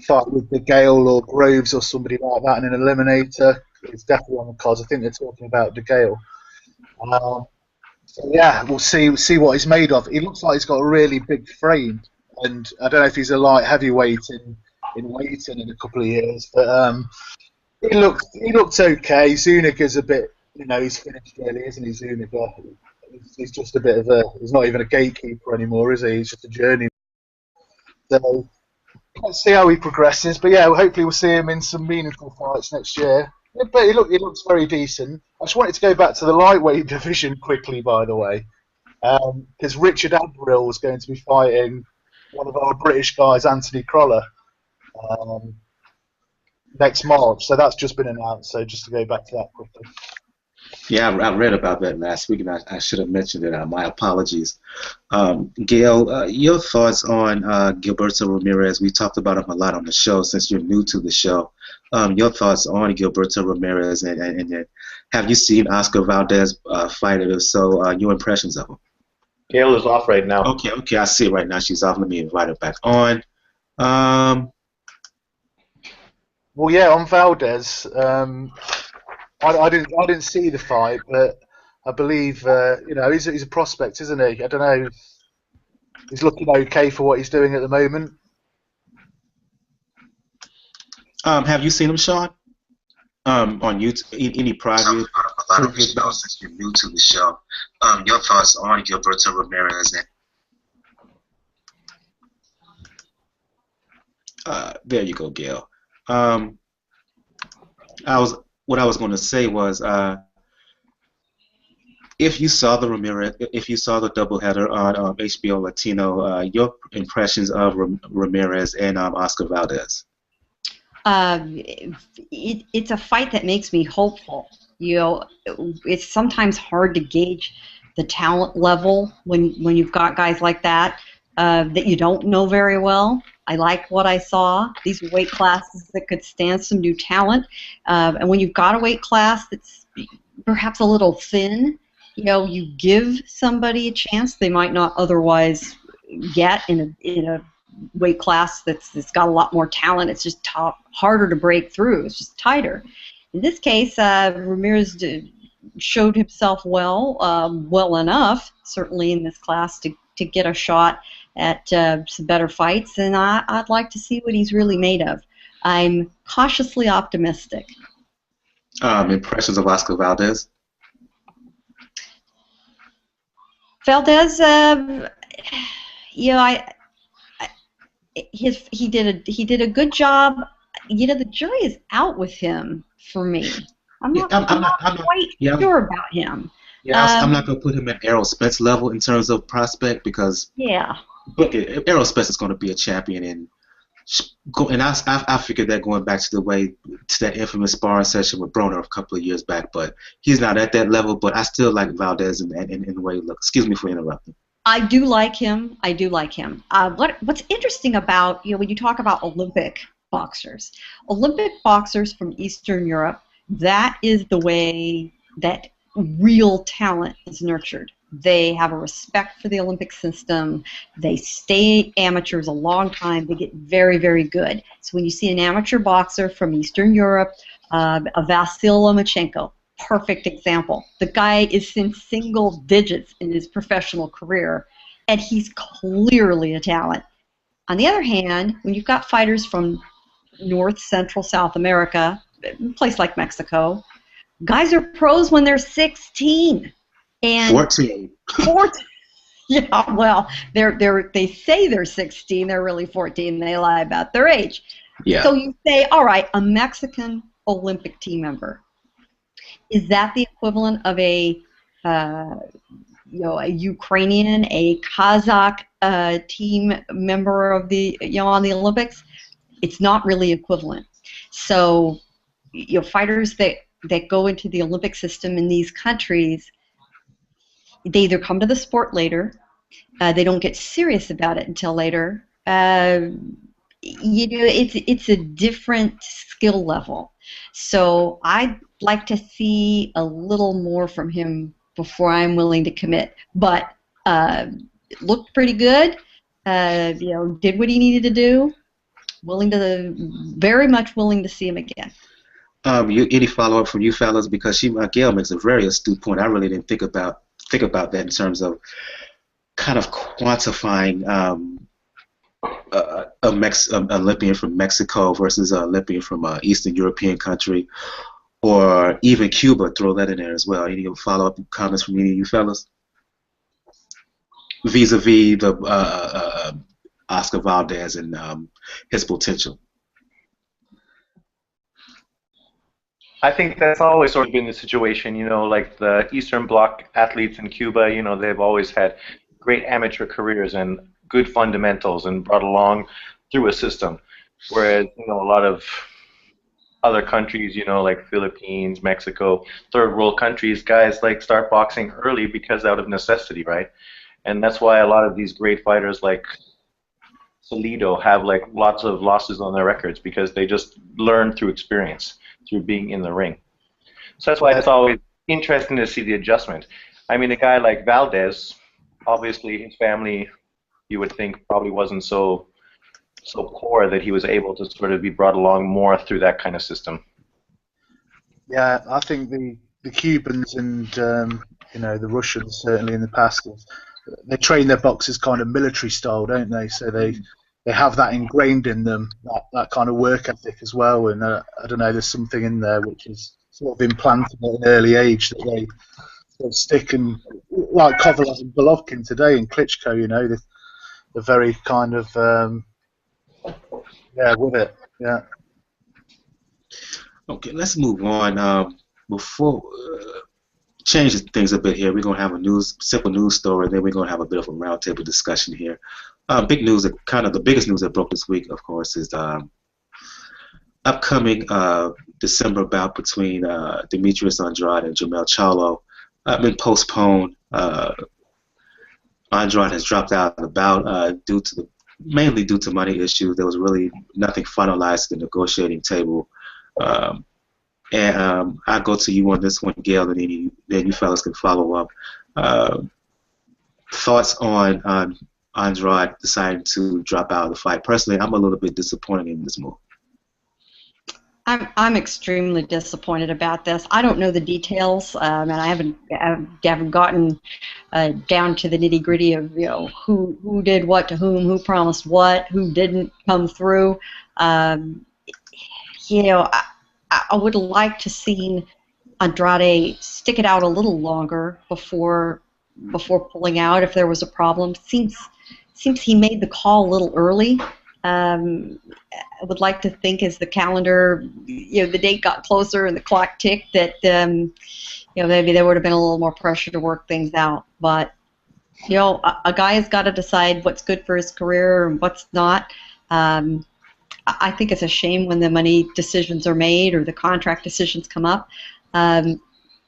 Fight with the Gale or Groves or somebody like that in an eliminator. It's definitely on the cards. I think they're talking about the Gale. So yeah, we'll see what he's made of. He looks like he's got a really big frame, and I don't know if he's a light heavyweight in weighting in a couple of years, but he looked okay. Zuniga's a bit, he's finished really, isn't he? Zuniga. He's just a bit of he's not even a gatekeeper anymore, is he? He's just a journeyman. So let's see how he progresses, but yeah, hopefully we'll see him in some meaningful fights next year. Yeah, but he looks very decent. I just wanted to go back to the lightweight division quickly, by the way, because Richard Abrill is going to be fighting one of our British guys, Anthony Crolla, next March. So that's just been announced. So just to go back to that quickly. Yeah, I read about that last week, and I should have mentioned it. My apologies. Gail, your thoughts on Gilberto Ramirez? We talked about him a lot on the show since you're new to the show. Your thoughts on Gilberto Ramirez, and have you seen Oscar Valdez fight? If so, your impressions of him? Gail is off right now. Okay, I see it right now. She's off. Let me invite her back on. Well, yeah, on Valdez. I didn't see the fight, but I believe he's a prospect, isn't he? I don't know. He's looking okay for what he's doing at the moment. Have you seen him, Sean? On YouTube, any private? Since you're new to the show, your thoughts on Gilberto Ramirez? There you go, Gail. What I was going to say was, if you saw the doubleheader on HBO Latino, your impressions of Ramirez and Oscar Valdez. It's a fight that makes me hopeful. It's sometimes hard to gauge the talent level when you've got guys like that that you don't know very well. I like what I saw. These are weight classes that could stand some new talent. And when you've got a weight class that's perhaps a little thin, you give somebody a chance they might not otherwise get in a weight class that's got a lot more talent. It's just harder to break through. It's just tighter. In this case, Ramirez showed himself well enough, certainly in this class, to get a shot at some better fights, and I'd like to see what he's really made of. I'm cautiously optimistic. Impressions of Oscar Valdez? Valdez, he did a good job. The jury is out with him for me. I'm not quite sure about him. Yeah, I'm not going to put him at Errol Spence level in terms of prospect because. Yeah. But Errol Spence is going to be a champion in And I figured that going back to that infamous sparring session with Broner a couple of years back, but he's not at that level. But I still like Valdez in the way he looks. Excuse me for interrupting. I do like him. What's interesting about, when you talk about Olympic boxers from Eastern Europe, that is the way that real talent is nurtured. They have a respect for the Olympic system. They stay amateurs a long time. They get very, very good. So when you see an amateur boxer from Eastern Europe, a Vasyl Lomachenko, perfect example. The guy is in single digits in his professional career, and he's clearly a talent. On the other hand, when you've got fighters from North, Central, South America, a place like Mexico, guys are pros when they're 16. And 14. 14. Yeah, well, they say they're 16. They're really 14. They lie about their age. Yeah. So you say, all right, a Mexican Olympic team member. Is that the equivalent of a Ukrainian, a Kazakh team member of the on the Olympics? It's not really equivalent. So fighters that go into the Olympic system in these countries, they either come to the sport later, they don't get serious about it until later. It's a different skill level. So I'd like to see a little more from him before I'm willing to commit. But it looked pretty good. Did what he needed to do. Very much willing to see him again. Any follow-up from you fellas? Because Gail makes a very astute point. I really didn't think about that in terms of kind of quantifying an Olympian from Mexico versus an Olympian from an Eastern European country, or even Cuba. Throw that in there as well. Any follow-up comments from any of you fellas vis-a-vis the Oscar Valdez and his potential? I think that's always sort of been the situation, like the Eastern Bloc athletes in Cuba, they've always had great amateur careers and good fundamentals and brought along through a system. Whereas, a lot of other countries, like Philippines, Mexico, third world countries, guys start boxing early because out of necessity, right? And that's why a lot of these great fighters like Salido have lots of losses on their records, because they just learn through experience, through being in the ring. So that's why it's always interesting to see the adjustment. I mean, a guy like Valdez, obviously his family, you would think, probably wasn't so poor that he was able to sort of be brought along more through that kind of system. Yeah, I think the Cubans and the Russians certainly in the past, they train their boxers kind of military style, don't they? So they have that ingrained in them, that kind of work ethic as well. And I don't know, there's something in there which is sort of implanted at an early age that they sort of stick, and like Kovalev and Golovkin today, and Klitschko, they're very kind of with it. Yeah. Okay, let's move on. Before change things a bit here, we're gonna have a simple news story, then we're gonna have a bit of a roundtable discussion here. Big news, kind of the biggest news that broke this week, of course, is the upcoming December bout between Demetrius Andrade and Jermall Charlo. Been postponed. Andrade has dropped out of the bout mainly due to money issues. There was really nothing finalized at the negotiating table. And I'll go to you on this one, Gail, and then you fellas can follow up. Thoughts on Andrade deciding to drop out of the fight? Personally, I'm a little bit disappointed in this move. I'm extremely disappointed about this. I don't know the details, and I haven't gotten down to the nitty gritty of who did what to whom, who promised what, who didn't come through. I would have liked to seen Andrade stick it out a little longer before pulling out if there was a problem. Seems he made the call a little early. I would like to think as the calendar, the date got closer and the clock ticked, that maybe there would have been a little more pressure to work things out. But a guy has got to decide what's good for his career and what's not. I think it's a shame when the money decisions are made or the contract decisions come up. I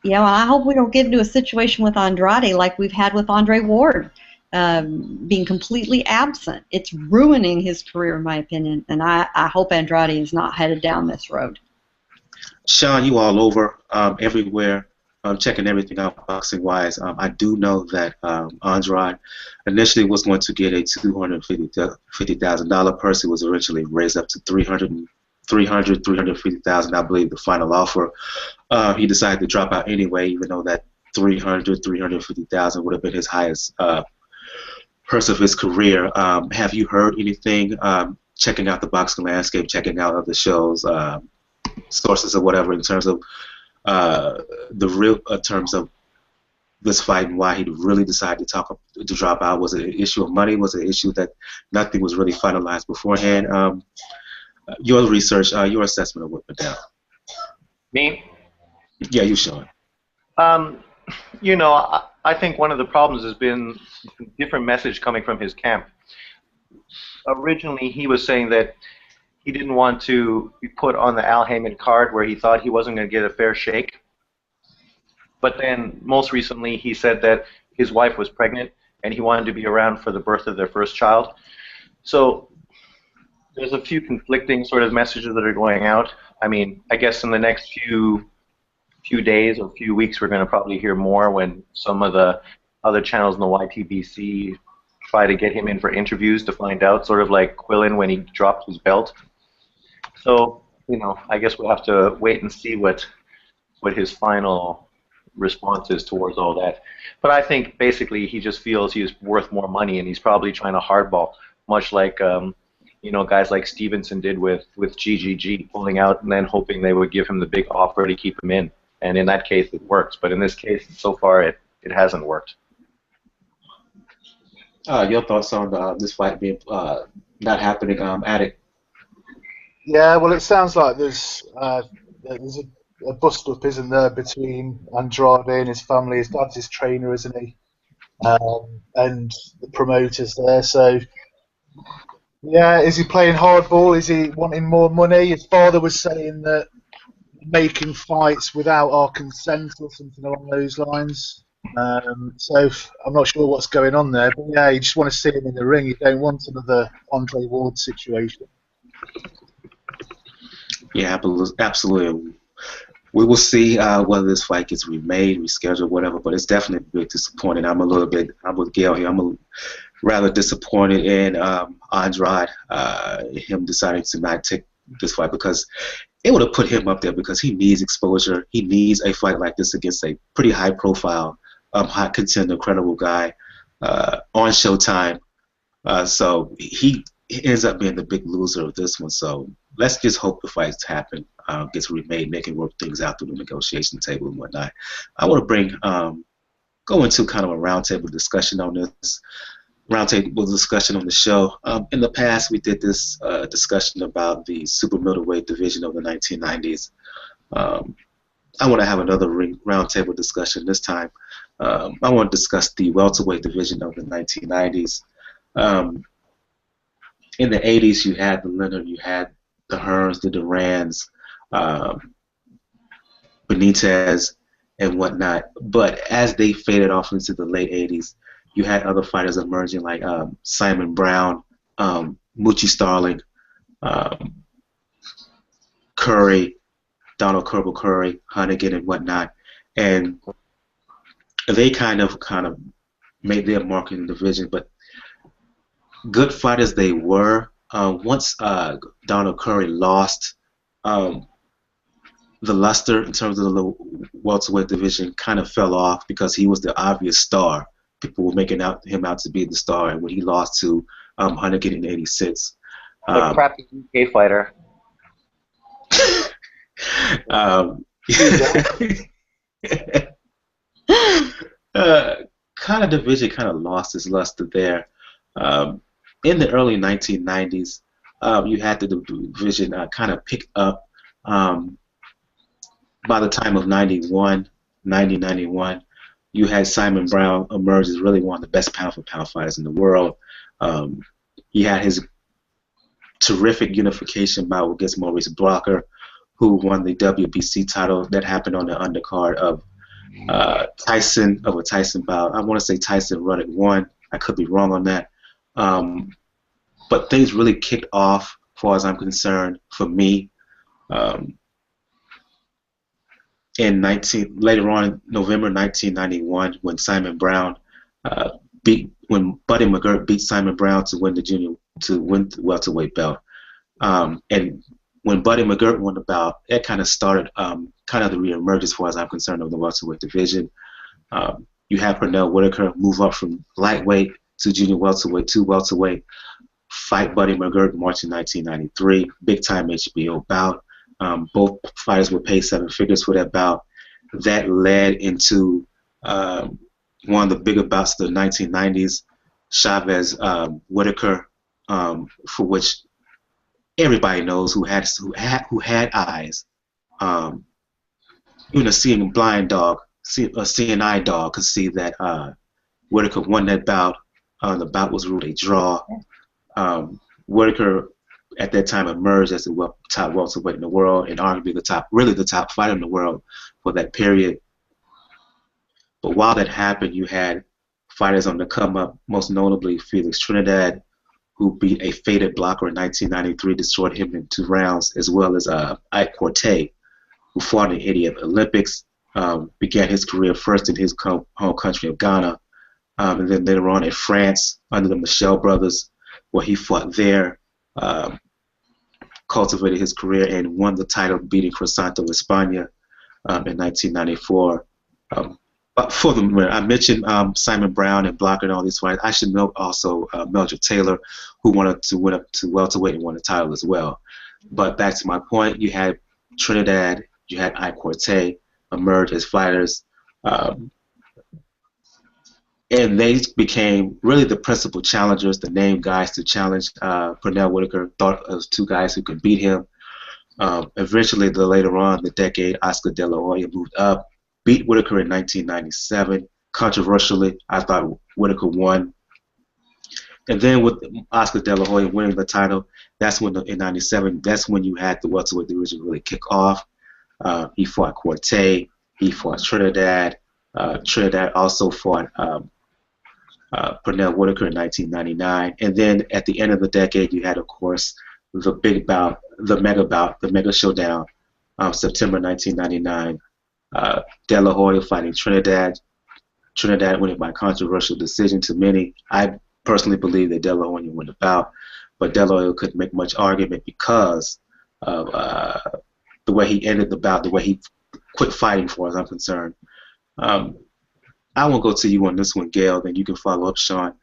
hope we don't get into a situation with Andrade like we've had with Andre Ward, being completely absent. It's ruining his career, in my opinion, and I hope Andrade is not headed down this road. Sean, you all over, everywhere, checking everything out boxing-wise. I do know that Andrade initially was going to get a $250,000 purse. It was originally raised up to $350,000, I believe, the final offer. He decided to drop out anyway, even though that $350,000 would have been his highest purse of his career. Have you heard anything, checking out the boxing landscape, checking out other shows, sources or whatever, in terms of terms of this fight and why he really decided to drop out? Was it an issue of money? Was it an issue that nothing was really finalized beforehand? Your research, your assessment of what went down. Me? Yeah, you, Sean. I think one of the problems has been a different message coming from his camp. Originally, he was saying that he didn't want to be put on the Al Haymon card where he thought he wasn't going to get a fair shake. But then, most recently, he said that his wife was pregnant and he wanted to be around for the birth of their first child. So there's a few conflicting sort of messages that are going out. I mean, I guess in the next few days or few weeks, we're going to probably hear more when some of the other channels in the YTBC try to get him in for interviews to find out, sort of like Quillen when he dropped his belt. So, I guess we'll have to wait and see what his final response is towards all that. But I think basically he just feels he's worth more money and he's probably trying to hardball, much like guys like Stevenson did with GGG, pulling out and then hoping they would give him the big offer to keep him in. And in that case, it works. But in this case, so far, it hasn't worked. Your thoughts on this fight being not happening, Attic? Yeah, well, it sounds like there's a bust-up, isn't there, between Andrade and his family. His dad's his trainer, isn't he? And the promoters there. So, yeah, is he playing hardball? Is he wanting more money? His father was saying that making fights without our consent or something along those lines. So I'm not sure what's going on there. But, yeah, you just want to see him in the ring. You don't want another Andre Ward situation. Yeah, absolutely. We will see whether this fight gets remade, rescheduled, whatever. But it's definitely a bit disappointing. I'm with Gail here. I'm rather disappointed in Andrade, him deciding to not take this fight, because it would have put him up there, because he needs exposure. He needs a fight like this against a pretty high-profile, hot contender, credible guy on Showtime. So he ends up being the big loser of this one. So let's just hope the fights happen, gets remade, they can work things out through the negotiation table and whatnot. I want to go into kind of a roundtable discussion on this. Roundtable discussion on the show. In the past, we did this discussion about the super middleweight division of the 1990s. I want to have another roundtable discussion this time. I want to discuss the welterweight division of the 1990s. In the 80s, you had the Leonard, you had the Hearns, the Durans, Benitez, and whatnot. But as they faded off into the late 80s, you had other fighters emerging like Simon Brown, Moochie Starling, Curry, Donald Kerbal Curry, Hunnigan, and whatnot. And they kind of made their mark in the division. But good fighters they were. Once Donald Curry lost, the luster in terms of the welterweight division kind of fell off, because he was the obvious star. People were making him out to be the star, and when he lost to Hunnigan in '86, a crappy UK fighter. Kind of division kind of lost its luster there. In the early 1990s, you had the division kind of pick up. By the time of 91, you had Simon Brown emerge as really one of the best pound-for-pound fighters in the world. He had his terrific unification bout against Maurice Blocker, who won the WBC title. That happened on the undercard of a Tyson bout. I want to say Tyson Ruddock won. I could be wrong on that. But things really kicked off, as far as I'm concerned, for me. Later on in November 1991, when Buddy McGirt beat Simon Brown to win the welterweight belt. And when Buddy McGirt won the bout, that kind of started kind of the reemergence, as far as I'm concerned, of the welterweight division. You have Pernell Whitaker move up from lightweight to junior welterweight to welterweight, fight Buddy McGirt March in 1993, big time HBO bout. Both fighters were paid 7 figures for that bout. That led into one of the bigger bouts of the 1990s, Chavez Whitaker, for which everybody knows who had eyes. Even a seeing blind dog, a seeing eye dog, could see that Whitaker won that bout. The bout was ruled a draw. Whitaker at that time emerged as the top welterweight in the world, and arguably the top fighter in the world for that period. But while that happened, you had fighters on the come up, most notably Felix Trinidad, who beat a faded Blocker in 1993, destroyed him in 2 rounds, as well as Ike Quartey, who fought in the 88 Olympics, began his career first in his home country of Ghana, and then later on in France under the Michel brothers, where he fought there, cultivated his career, and won the title, beating Crisanto España in 1994. But for I mentioned Simon Brown and Blocker and all these fighters. I should note also Meldrick Taylor, who wanted to win up to welterweight and won the title as well. But back to my point, you had Trinidad, you had Ike Quartey emerge as fighters, and they became really the principal challengers, the name guys to challenge Pernell Whitaker. Thought of 2 guys who could beat him. Eventually, later on in the decade, Oscar De La Hoya moved up, beat Whitaker in 1997. Controversially, I thought Whitaker won. And then with Oscar De La Hoya winning the title, that's when in '97, that's when you had the welterweight division really kick off. He fought Quartey, he fought Trinidad. Trinidad also fought Pernell Whitaker in 1999. And then at the end of the decade, you had, of course, the big bout, the mega showdown, September 1999. De La Hoya fighting Trinidad. Trinidad winning by controversial decision to many. I personally believe that De La Hoya won the bout, but De La Hoya couldn't make much argument because of the way he ended the bout, the way he quit fighting, as far as I'm concerned. I won't go to you on this one, Gail, then you can follow up, Sean.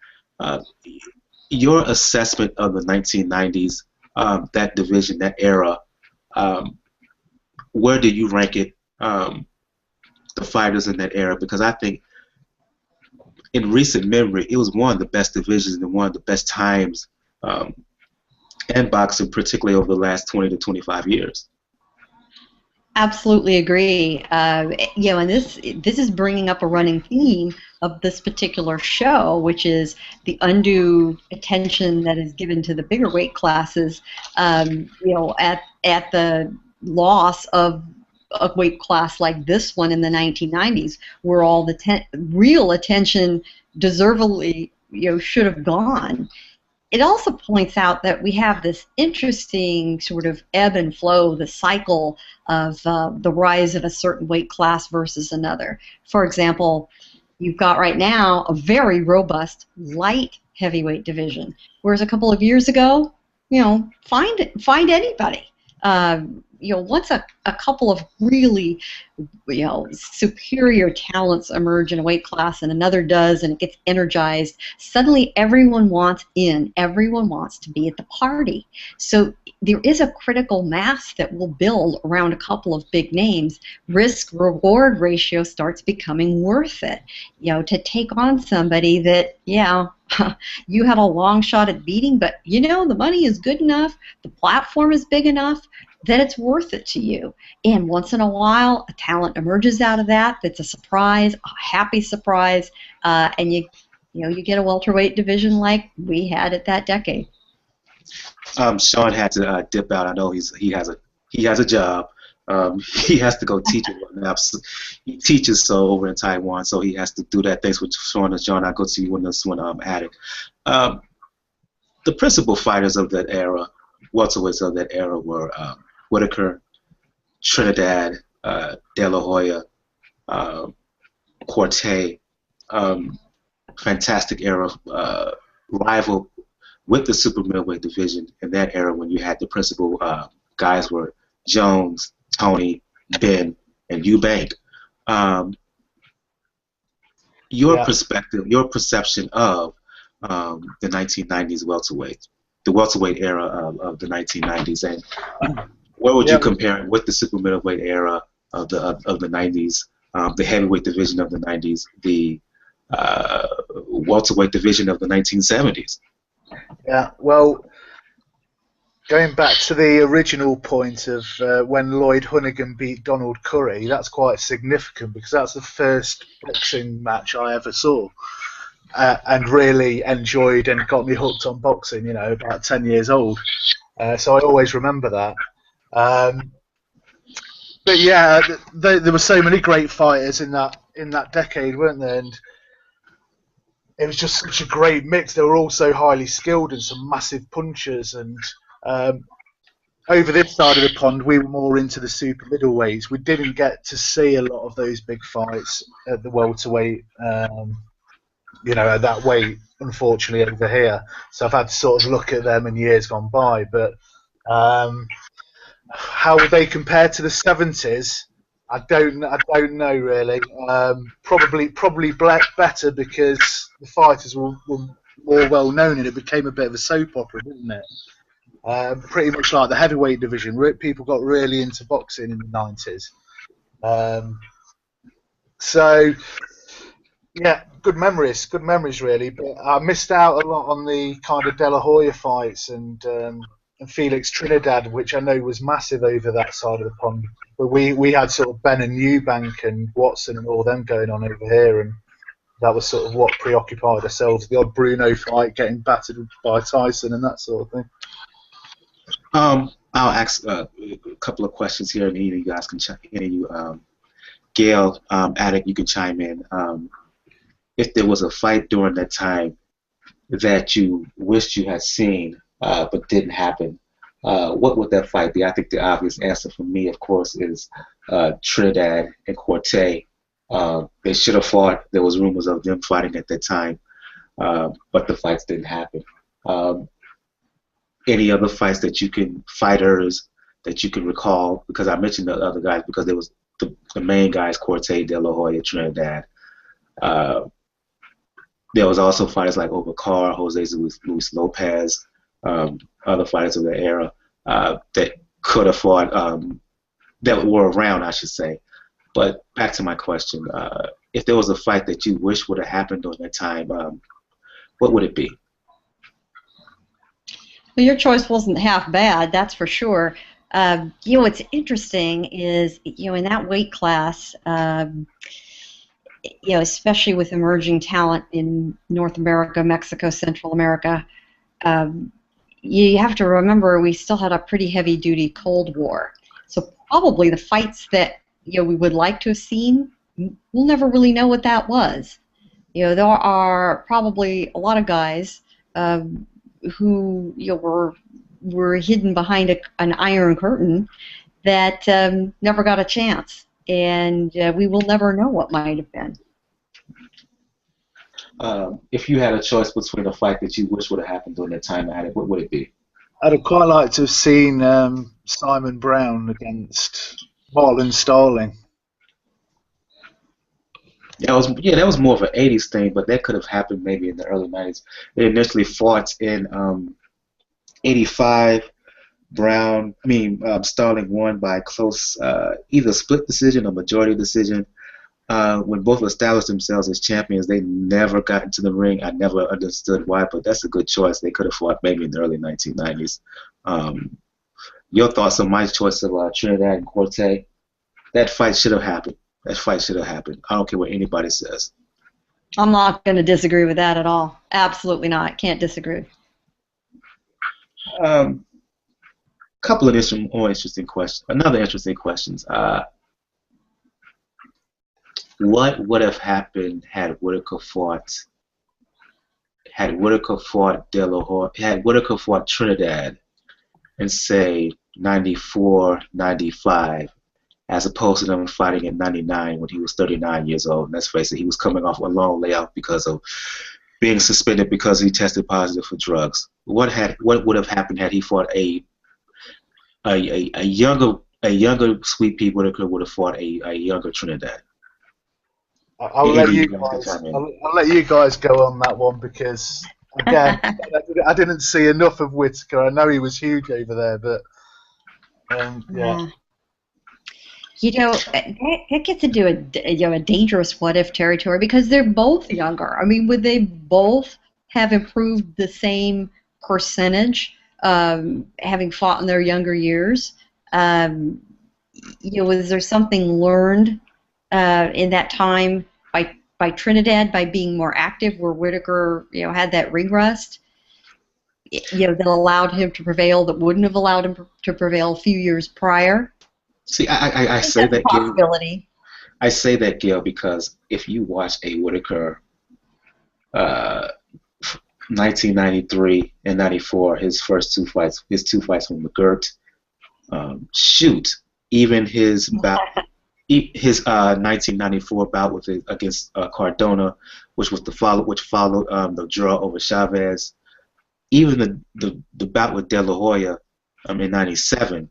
Your assessment of the 1990s, that division, that era, where do you rank it, the fighters in that era? Because I think in recent memory, it was one of the best divisions and one of the best times in boxing, particularly over the last 20 to 25 years. Absolutely agree. And this is bringing up a running theme of this particular show, which is the undue attention that is given to the bigger weight classes. At the loss of a weight class like this one in the 1990s, where all the real attention deservedly should have gone. It also points out that we have this interesting sort of ebb and flow, the cycle of the rise of a certain weight class versus another. For example, you've got right now a very robust light heavyweight division, whereas a couple of years ago, find anybody. Once a couple of really, superior talents emerge in a weight class and another does and it gets energized, suddenly everyone wants in. Everyone wants to be at the party. So there is a critical mass that will build around a couple of big names. Risk-reward ratio starts becoming worth it, to take on somebody that, you have a long shot at beating, but the money is good enough, the platform is big enough, that it's worth it to you. And once in a while, a talent emerges out of that's a surprise, a happy surprise, and you get a welterweight division like we had at that decade. Sean had to dip out. I know he has a job. He has to go teach right now. He teaches over in Taiwan, so he has to do that. Thanks for Sean. Sean, I'll go to you when this one added. The principal fighters of that era, welterweights of that era, were Whitaker, Trinidad, De La Hoya, Corte. Fantastic era, rival with the super middleweight division in that era when you had the principal guys were Jones, Tony, Ben, and Eubank. Your perspective, your perception of the 1990s welterweight, the welterweight era of the 1990s, and where would you compare it with the super middleweight era of the 90s, the heavyweight division of the 90s, the welterweight division of the 1970s? Yeah, well, going back to the original point of when Lloyd Honeyghan beat Donald Curry, that's quite significant because that's the first boxing match I ever saw and really enjoyed and got me hooked on boxing, you know, about 10 years old. So I always remember that. But yeah, there were so many great fighters in that decade, weren't there? And it was just such a great mix. They were all so highly skilled and some massive punchers. And over this side of the pond, we were more into the super middleweights. We didn't get to see a lot of those big fights at the welterweight, you know, at that weight, unfortunately, over here. So I've had to sort of look at them in years gone by. But how would they compare to the 70s? I don't know really. Probably better because the fighters were more well known and it became a bit of a soap opera, didn't it? Pretty much like the heavyweight division. People got really into boxing in the 90s. So yeah, good memories really. But I missed out a lot on the kind of De La Hoya fights and Felix Trinidad, which I know was massive over that side of the pond. But we had sort of Ben and Eubank and Watson and all them going on over here, and that was sort of what preoccupied ourselves. The odd Bruno fight, getting battered by Tyson and that sort of thing. I'll ask a couple of questions here, and any of you guys can chime in. Gail, Attic, you can chime in. If there was a fight during that time that you wished you had seen but didn't happen, what would that fight be? I think the obvious answer for me, of course, is Trinidad and Corte. They should have fought. There was rumors of them fighting at that time, but the fights didn't happen. Any other fights fighters that you can recall? Because I mentioned the other guys because there was the main guys, Corte, De La Hoya, Trinidad. There was also fighters like Obacar, Jose Luis Lopez, other fighters of the era that could have fought, that were around, I should say. But back to my question, if there was a fight that you wish would have happened during that time, what would it be? Well, your choice wasn't half bad, that's for sure. You know, what's interesting is, you know, in that weight class, you know, especially with emerging talent in North America, Mexico, Central America, you have to remember we still had a pretty heavy-duty Cold War. So probably the fights that, you know, we would like to have seen, we'll never really know what that was. You know, there are probably a lot of guys who, you know, were hidden behind an iron curtain that never got a chance, and we will never know what might have been. If you had a choice between a fight that you wish would have happened during that time, what would it be? I'd have quite liked to have seen Simon Brown against Marlon Starling. That was more of an 80s thing, but that could have happened maybe in the early 90s. They initially fought in 85. Starling won by close, either split decision or majority decision. When both established themselves as champions, they never got into the ring. I never understood why, but that's a good choice. They could have fought maybe in the early 1990s. Your thoughts on my choice of Trinidad and Corte? That fight should have happened. That fight should have happened. I don't care what anybody says. I'm not going to disagree with that at all. Absolutely not. Can't disagree. Couple of more interesting questions. Another interesting questions. What would have happened had Whitaker fought Trinidad in say 94, 95, as opposed to them fighting in 99 when he was 39 years old? And let's face it, he was coming off a long layoff because of being suspended because he tested positive for drugs. What would have happened had he fought a younger Sweet Pea Whitaker would have fought a younger Trinidad? I'll let you guys go on that one because again, I didn't see enough of Whitaker. I know he was huge over there, but yeah. It gets into a dangerous what-if territory because they're both younger. I mean, would they both have improved the same percentage having fought in their younger years? Was there something learned in that time by Trinidad by being more active, where Whitaker had that ring rust, that allowed him to prevail, that wouldn't have allowed him to prevail a few years prior? See, I say that, Gil. I say that, Gil, because if you watch a Whitaker 1993 and 94, his two fights with McGirt, even his 1994 bout against Cardona, which followed the draw over Chavez, even the bout with De La Hoya in 97,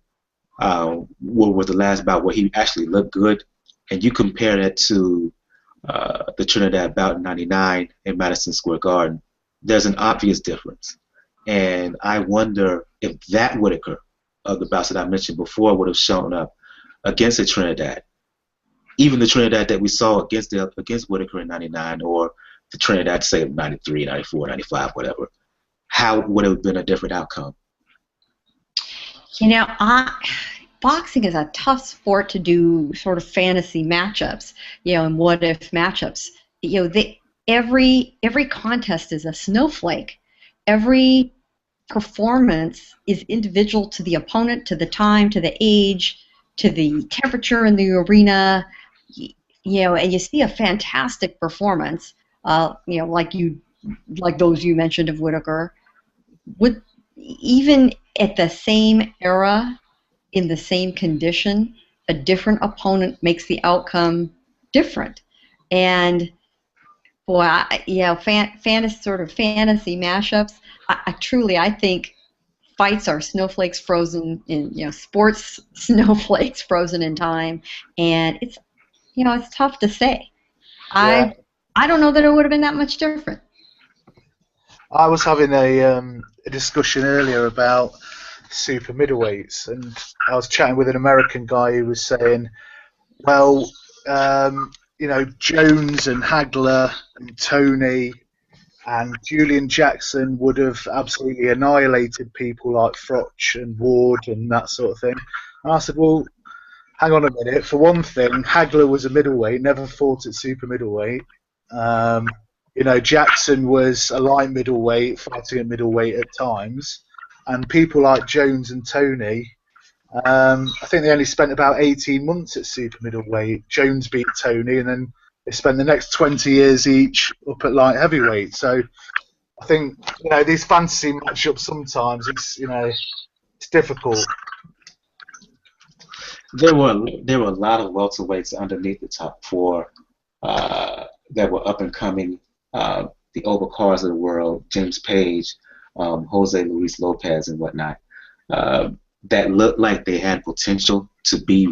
was the last bout where he actually looked good, and you compare that to the Trinidad bout in 99 in Madison Square Garden, there's an obvious difference. And I wonder if that Whitaker of the bouts that I mentioned before would have shown up against a Trinidad, even the Trinidad that we saw against Whitaker in 99, or the Trinidad, say, 93, 94, 95, whatever, how would it have been a different outcome? Boxing is a tough sport to do sort of fantasy matchups, and what-if matchups. Every contest is a snowflake. Every performance is individual to the opponent, to the time, to the age, to the temperature in the arena. And you see a fantastic performance, like those you mentioned of Whitaker. Even at the same era, in the same condition, a different opponent makes the outcome different. And fantasy mashups. I think fights are snowflakes frozen in sports snowflakes frozen in time, and it's tough to say. Yeah. I don't know that it would have been that much different. I was having a discussion earlier about super middleweights, and I was chatting with an American guy who was saying, well, Jones and Hagler and Tony and Julian Jackson would have absolutely annihilated people like Froch and Ward and that sort of thing. And I said, well, hang on a minute. For one thing, Hagler was a middleweight, never fought at super middleweight. Jackson was a light middleweight, fighting at middleweight at times. And people like Jones and Tony, I think they only spent about 18 months at super middleweight. Jones beat Tony, and then they spent the next 20 years each up at light heavyweight. So I think these fantasy matchups sometimes it's difficult. There were a lot of welterweights underneath the top four that were up and coming. The Overcars of the world, James Page, Jose Luis Lopez, and whatnot, that looked like they had potential to be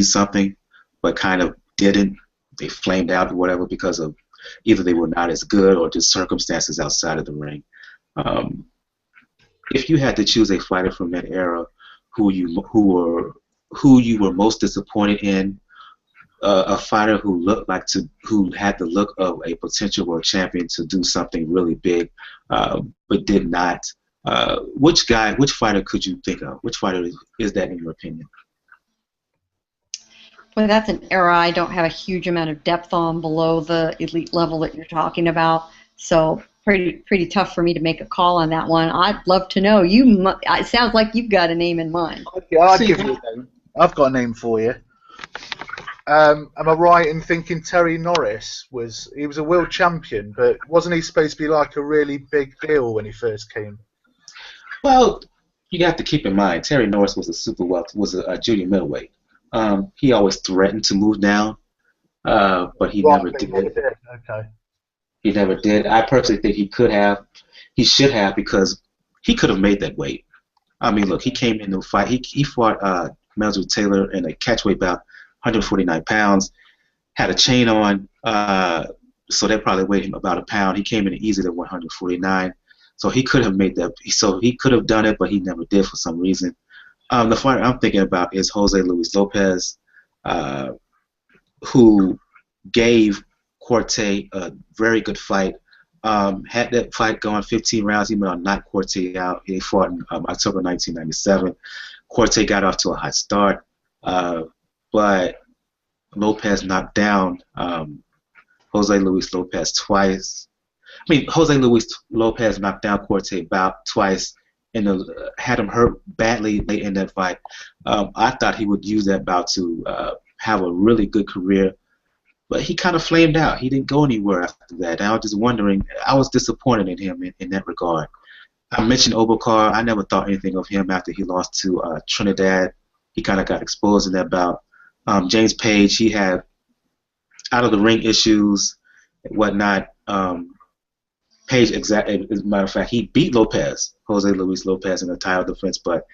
something, but kind of didn't. They flamed out or whatever because of either they were not as good or just circumstances outside of the ring. If you had to choose a fighter from that era who you were most disappointed in, a fighter who had the look of a potential world champion to do something really big, but did not. Which fighter could you think of? Which fighter is that in your opinion? Well, that's an era I don't have a huge amount of depth on below the elite level that you're talking about. So pretty tough for me to make a call on that one. I'd love to know. It sounds like you've got a name in mind. I'll give you a name. I've got a name for you. Am I right in thinking Terry Norris was a world champion, but wasn't he supposed to be like a really big deal when he first came? Well, you have to keep in mind Terry Norris was a junior middleweight. He always threatened to move down, but he never did. Okay. He never did. I personally think he should have, because he could have made that weight. I mean, look, he came into a fight. He fought Melvin Taylor in a catchweight bout, 149 pounds, had a chain on, so that probably weighed him about a pound. He came in easy at 149, so he could have made that. So he could have done it, but he never did for some reason. The fighter I'm thinking about is Jose Luis Lopez, who gave Corte a very good fight. Had that fight going 15 rounds. He knocked Corte out. He fought in October 1997. Corte got off to a hot start, but Lopez knocked down Jose Luis Lopez twice. Jose Luis Lopez knocked down Corte about twice and had him hurt badly late in that fight. I thought he would use that bout to have a really good career, but he kind of flamed out. He didn't go anywhere after that. And I was just wondering, I was disappointed in him in that regard. I mentioned Obokar. I never thought anything of him after he lost to Trinidad. He kind of got exposed in that bout. James Page, he had out of the ring issues and whatnot. Page, as a matter of fact, he beat Jose Luis Lopez in the title defense, but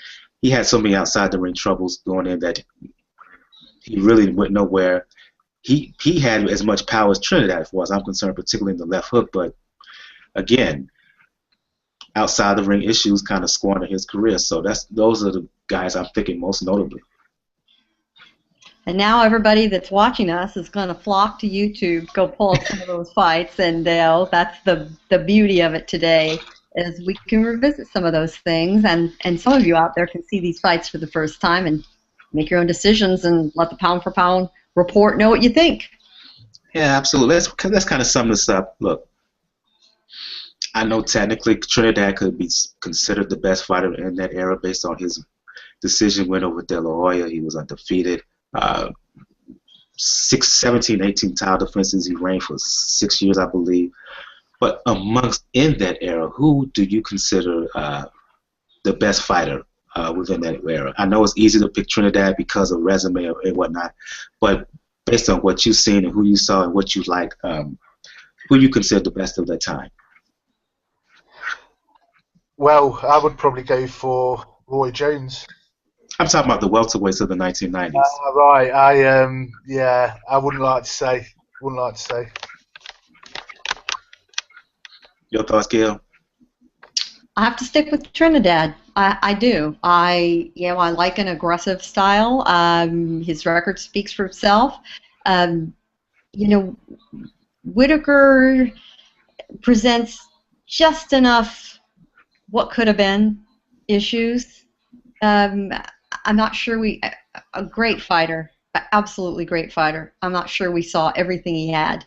he had so many outside the ring troubles going in that he really went nowhere. He had as much power as Trinidad, as far as I'm concerned, particularly in the left hook, but again, outside the ring issues kind of squandered his career. So those are the guys I'm thinking most notably. And now everybody that's watching us is going to flock to YouTube, go pull up some of those fights, and that's the beauty of it today, is we can revisit some of those things, and some of you out there can see these fights for the first time and make your own decisions and let the pound-for-pound report know what you think. Yeah, absolutely. Let's kind of sum this up. Look, I know technically Trinidad could be considered the best fighter in that era based on his decision win over De La Hoya. He was undefeated. 17, 18 title defenses. He reigned for 6 years, I believe. But in that era, who do you consider the best fighter within that era? I know it's easy to pick Trinidad because of resume and whatnot, but based on what you've seen and who you saw and what you like, who you consider the best of that time? Well, I would probably go for Roy Jones. I'm talking about the welterweights of the 1990s. Right. I wouldn't like to say. Your thoughts, Gail? I have to stick with Trinidad. I do. I like an aggressive style. His record speaks for itself. Whitaker presents just enough what could have been issues. I'm not sure a great fighter, absolutely great fighter. I'm not sure we saw everything he had.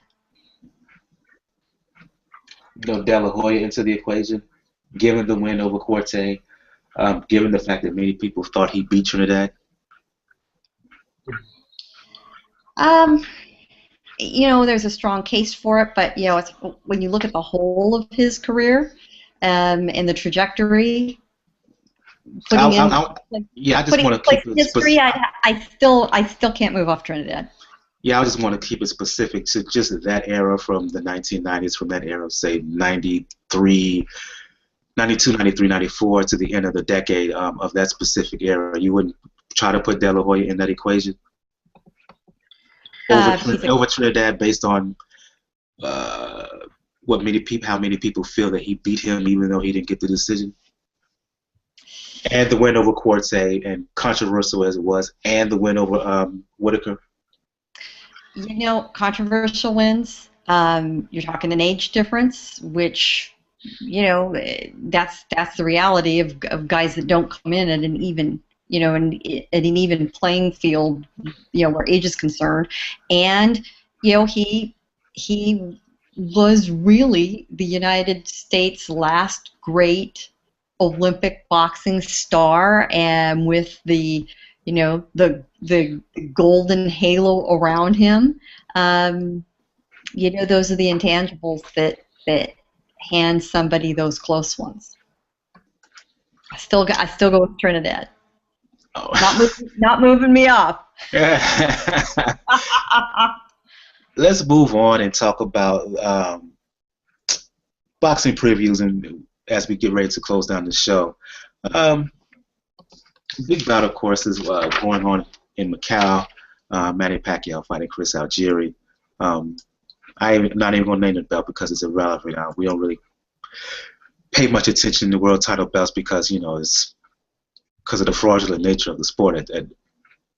De La Hoya into the equation, given the win over Corte, given the fact that many people thought he beat Trinidad? There's a strong case for it, but it's, when you look at the whole of his career and the trajectory, I just want to keep it history. I still can't move off Trinidad. Yeah, I just want to keep it specific to just that era from the 1990s, from that era of, say, 92, 93, 94 to the end of the decade of that specific era. You wouldn't try to put De La Hoya in that equation? Over Trinidad based on how many people feel that he beat him even though he didn't get the decision? And the win over Corte, and controversial as it was, and the win over Whitaker? Controversial wins. You're talking an age difference, which, that's the reality of guys that don't come in at an even, at an even playing field, where age is concerned. And, he was really the United States' last great Olympic boxing star, and with the the golden halo around him. Those are the intangibles that hand somebody those close ones. I still go with Trinidad. Oh. Not moving me off. Let's move on and talk about boxing previews, and as we get ready to close down the show. Big bout, of course, is going on in Macau. Manny Pacquiao fighting Chris Algieri. I'm not even going to name the belt because it's irrelevant. We don't really pay much attention to world title belts because, it's because of the fraudulent nature of the sport.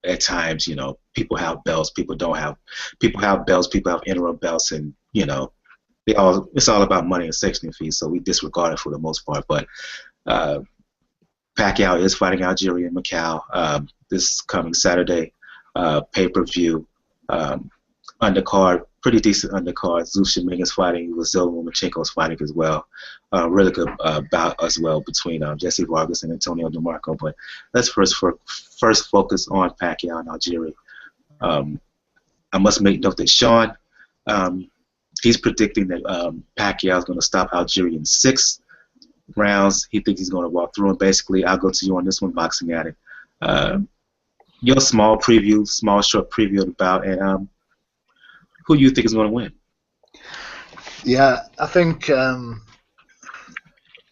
At times, people have belts, people don't have. People have belts, people have interim belts, and, it's all about money and sanctioning fees, so we disregard it for the most part. But Pacquiao is fighting Algieri in Macau this coming Saturday. Pay-per-view, undercard, pretty decent undercard. Zhu Shiming is fighting, Vasyl Lomachenko is fighting as well. Really good bout as well between Jesse Vargas and Antonio DeMarco. But let's first focus on Pacquiao and Algieri. I must make note that Sean, he's predicting that Pacquiao is going to stop Algieri in 6 rounds. He thinks he's going to walk through, and basically, I'll go to you on this one, Boxing Addict. Your short preview of the bout, and who you think is going to win? Yeah, I think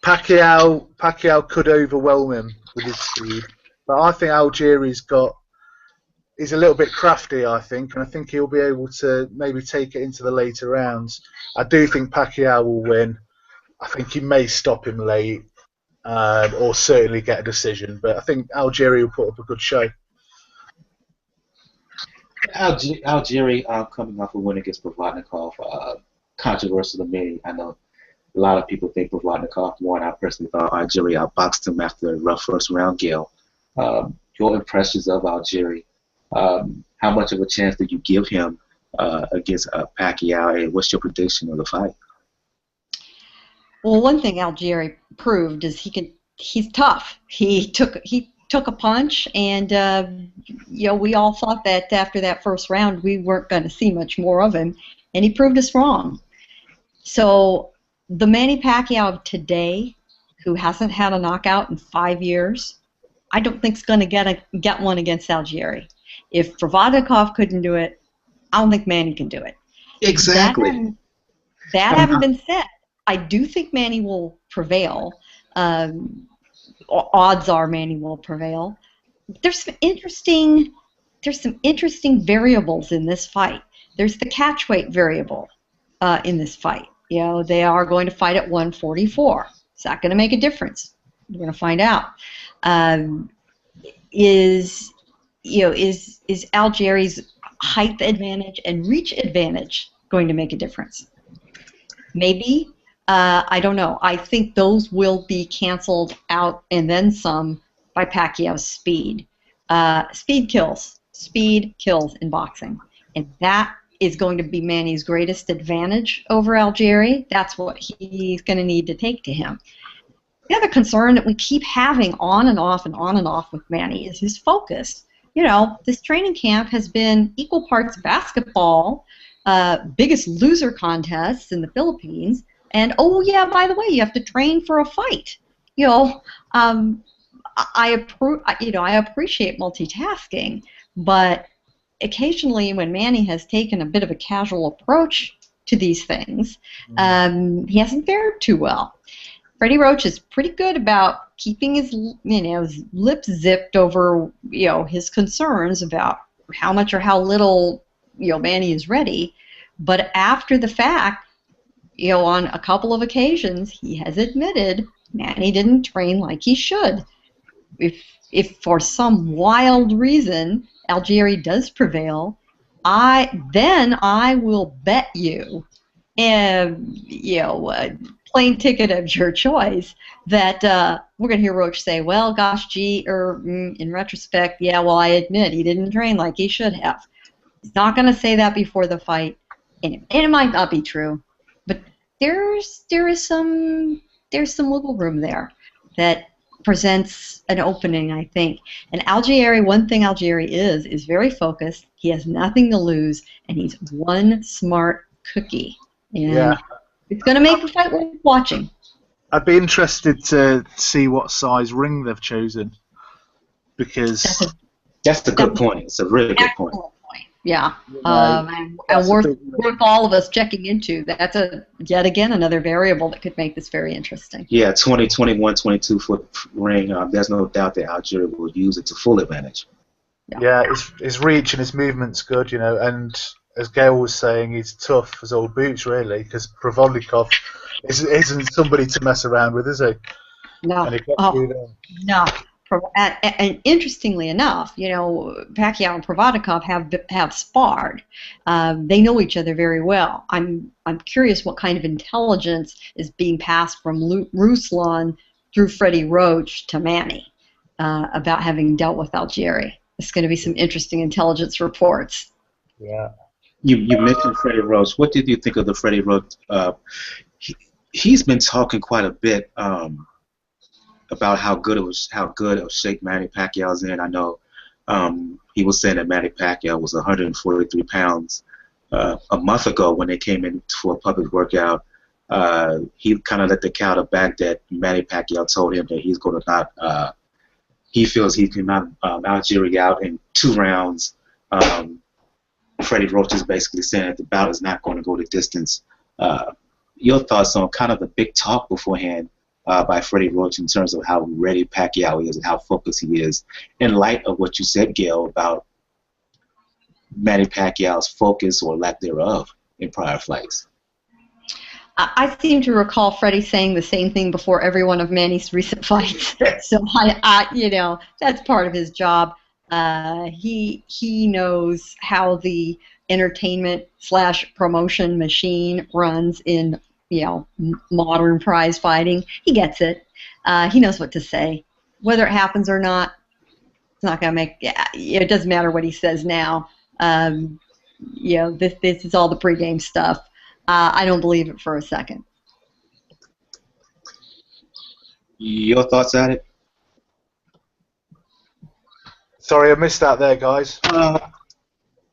Pacquiao could overwhelm him with his speed, but I think he's a little bit crafty, I think, and I think he'll be able to maybe take it into the later rounds. I do think Pacquiao will win. I think he may stop him late, or certainly get a decision, but I think Algieri will put up a good show. Algieri coming off a win against Provodnikov, controversial to me. I know a lot of people think Provodnikov won. I personally thought Algieri outboxed him after a rough first round, Gil. Your impressions of Algieri, how much of a chance did you give him against Pacquiao, and what's your prediction of the fight? Well, one thing Algieri proved is he's tough. He took a punch, and we all thought that after that first round we weren't going to see much more of him, and he proved us wrong. So the Manny Pacquiao of today, who hasn't had a knockout in 5 years, I don't think is going to get one against Algieri. If Provodnikov couldn't do it, I don't think Manny can do it. Exactly. That having been said, I do think Manny will prevail. Odds are Manny will prevail. There's some interesting variables in this fight. There's the catch weight variable in this fight. They are going to fight at 144. Is that going to make a difference? We're going to find out. Is Algieri's height advantage and reach advantage going to make a difference? Maybe. I don't know. I think those will be canceled out and then some by Pacquiao's speed. Speed kills. Speed kills in boxing. And that is going to be Manny's greatest advantage over Algieri. That's what he's going to need to take to him. The other concern that we keep having on and off with Manny is his focus. This training camp has been equal parts basketball, biggest loser contests in the Philippines, and oh yeah, by the way, you have to train for a fight. I appreciate multitasking, but occasionally when Manny has taken a bit of a casual approach to these things, he hasn't fared too well. Freddie Roach is pretty good about keeping his lips zipped over his concerns about how much or how little Manny is ready, but after the fact, on a couple of occasions he has admitted Manny didn't train like he should. If for some wild reason Algieri does prevail, I will bet you, plane ticket of your choice, that we're going to hear Roach say, well, gosh, gee, in retrospect, yeah, well, I admit he didn't train like he should have. He's not going to say that before the fight, and it might not be true. there is some wiggle room there that presents an opening, I think. And Algieri, one thing Algieri is very focused. He has nothing to lose, and he's one smart cookie. And it's going to make the fight worth watching. I'd be interested to see what size ring they've chosen, because that's a good point. It's a really good point. Yeah, and worth all of us checking into. That's yet again another variable that could make this very interesting. Yeah, 20, 21, 22-foot ring. There's no doubt that Algieri will use it to full advantage. Yeah, his reach and his movement's good, you know, and as Gail was saying, he's tough as old boots, really, because Provodnikov isn't somebody to mess around with, is he? No. No. And interestingly enough, you know, Pacquiao and Provodnikov have sparred. They know each other very well. I'm curious what kind of intelligence is being passed from Ruslan through Freddie Roach to Manny about having dealt with Algieri. There's going to be some interesting intelligence reports. Yeah. You mentioned Freddie Roach. What did you think of the Freddie Roach? He's been talking quite a bit about how good of shape Manny Pacquiao's in. I know he was saying that Manny Pacquiao was 143 pounds a month ago when they came in for a public workout. He kind of let the cat out back that Manny Pacquiao told him that he's going to not. He feels he can knock Algieri out in 2 rounds. Freddie Roach is basically saying that the bout is not going to go the distance. Your thoughts on kind of the big talk beforehand by Freddie Roach in terms of how ready Pacquiao is and how focused he is, in light of what you said, Gail, about Manny Pacquiao's focus or lack thereof in prior fights? I seem to recall Freddie saying the same thing before every one of Manny's recent fights. So you know, that's part of his job. He knows how the entertainment/promotion machine runs in, you know, modern prize fighting. He gets it. He knows what to say. Whether it happens or not, it's not going to make. It doesn't matter what he says now. You know, this is all the pregame stuff. I don't believe it for a second. Your thoughts on it? Sorry, I missed that there, guys.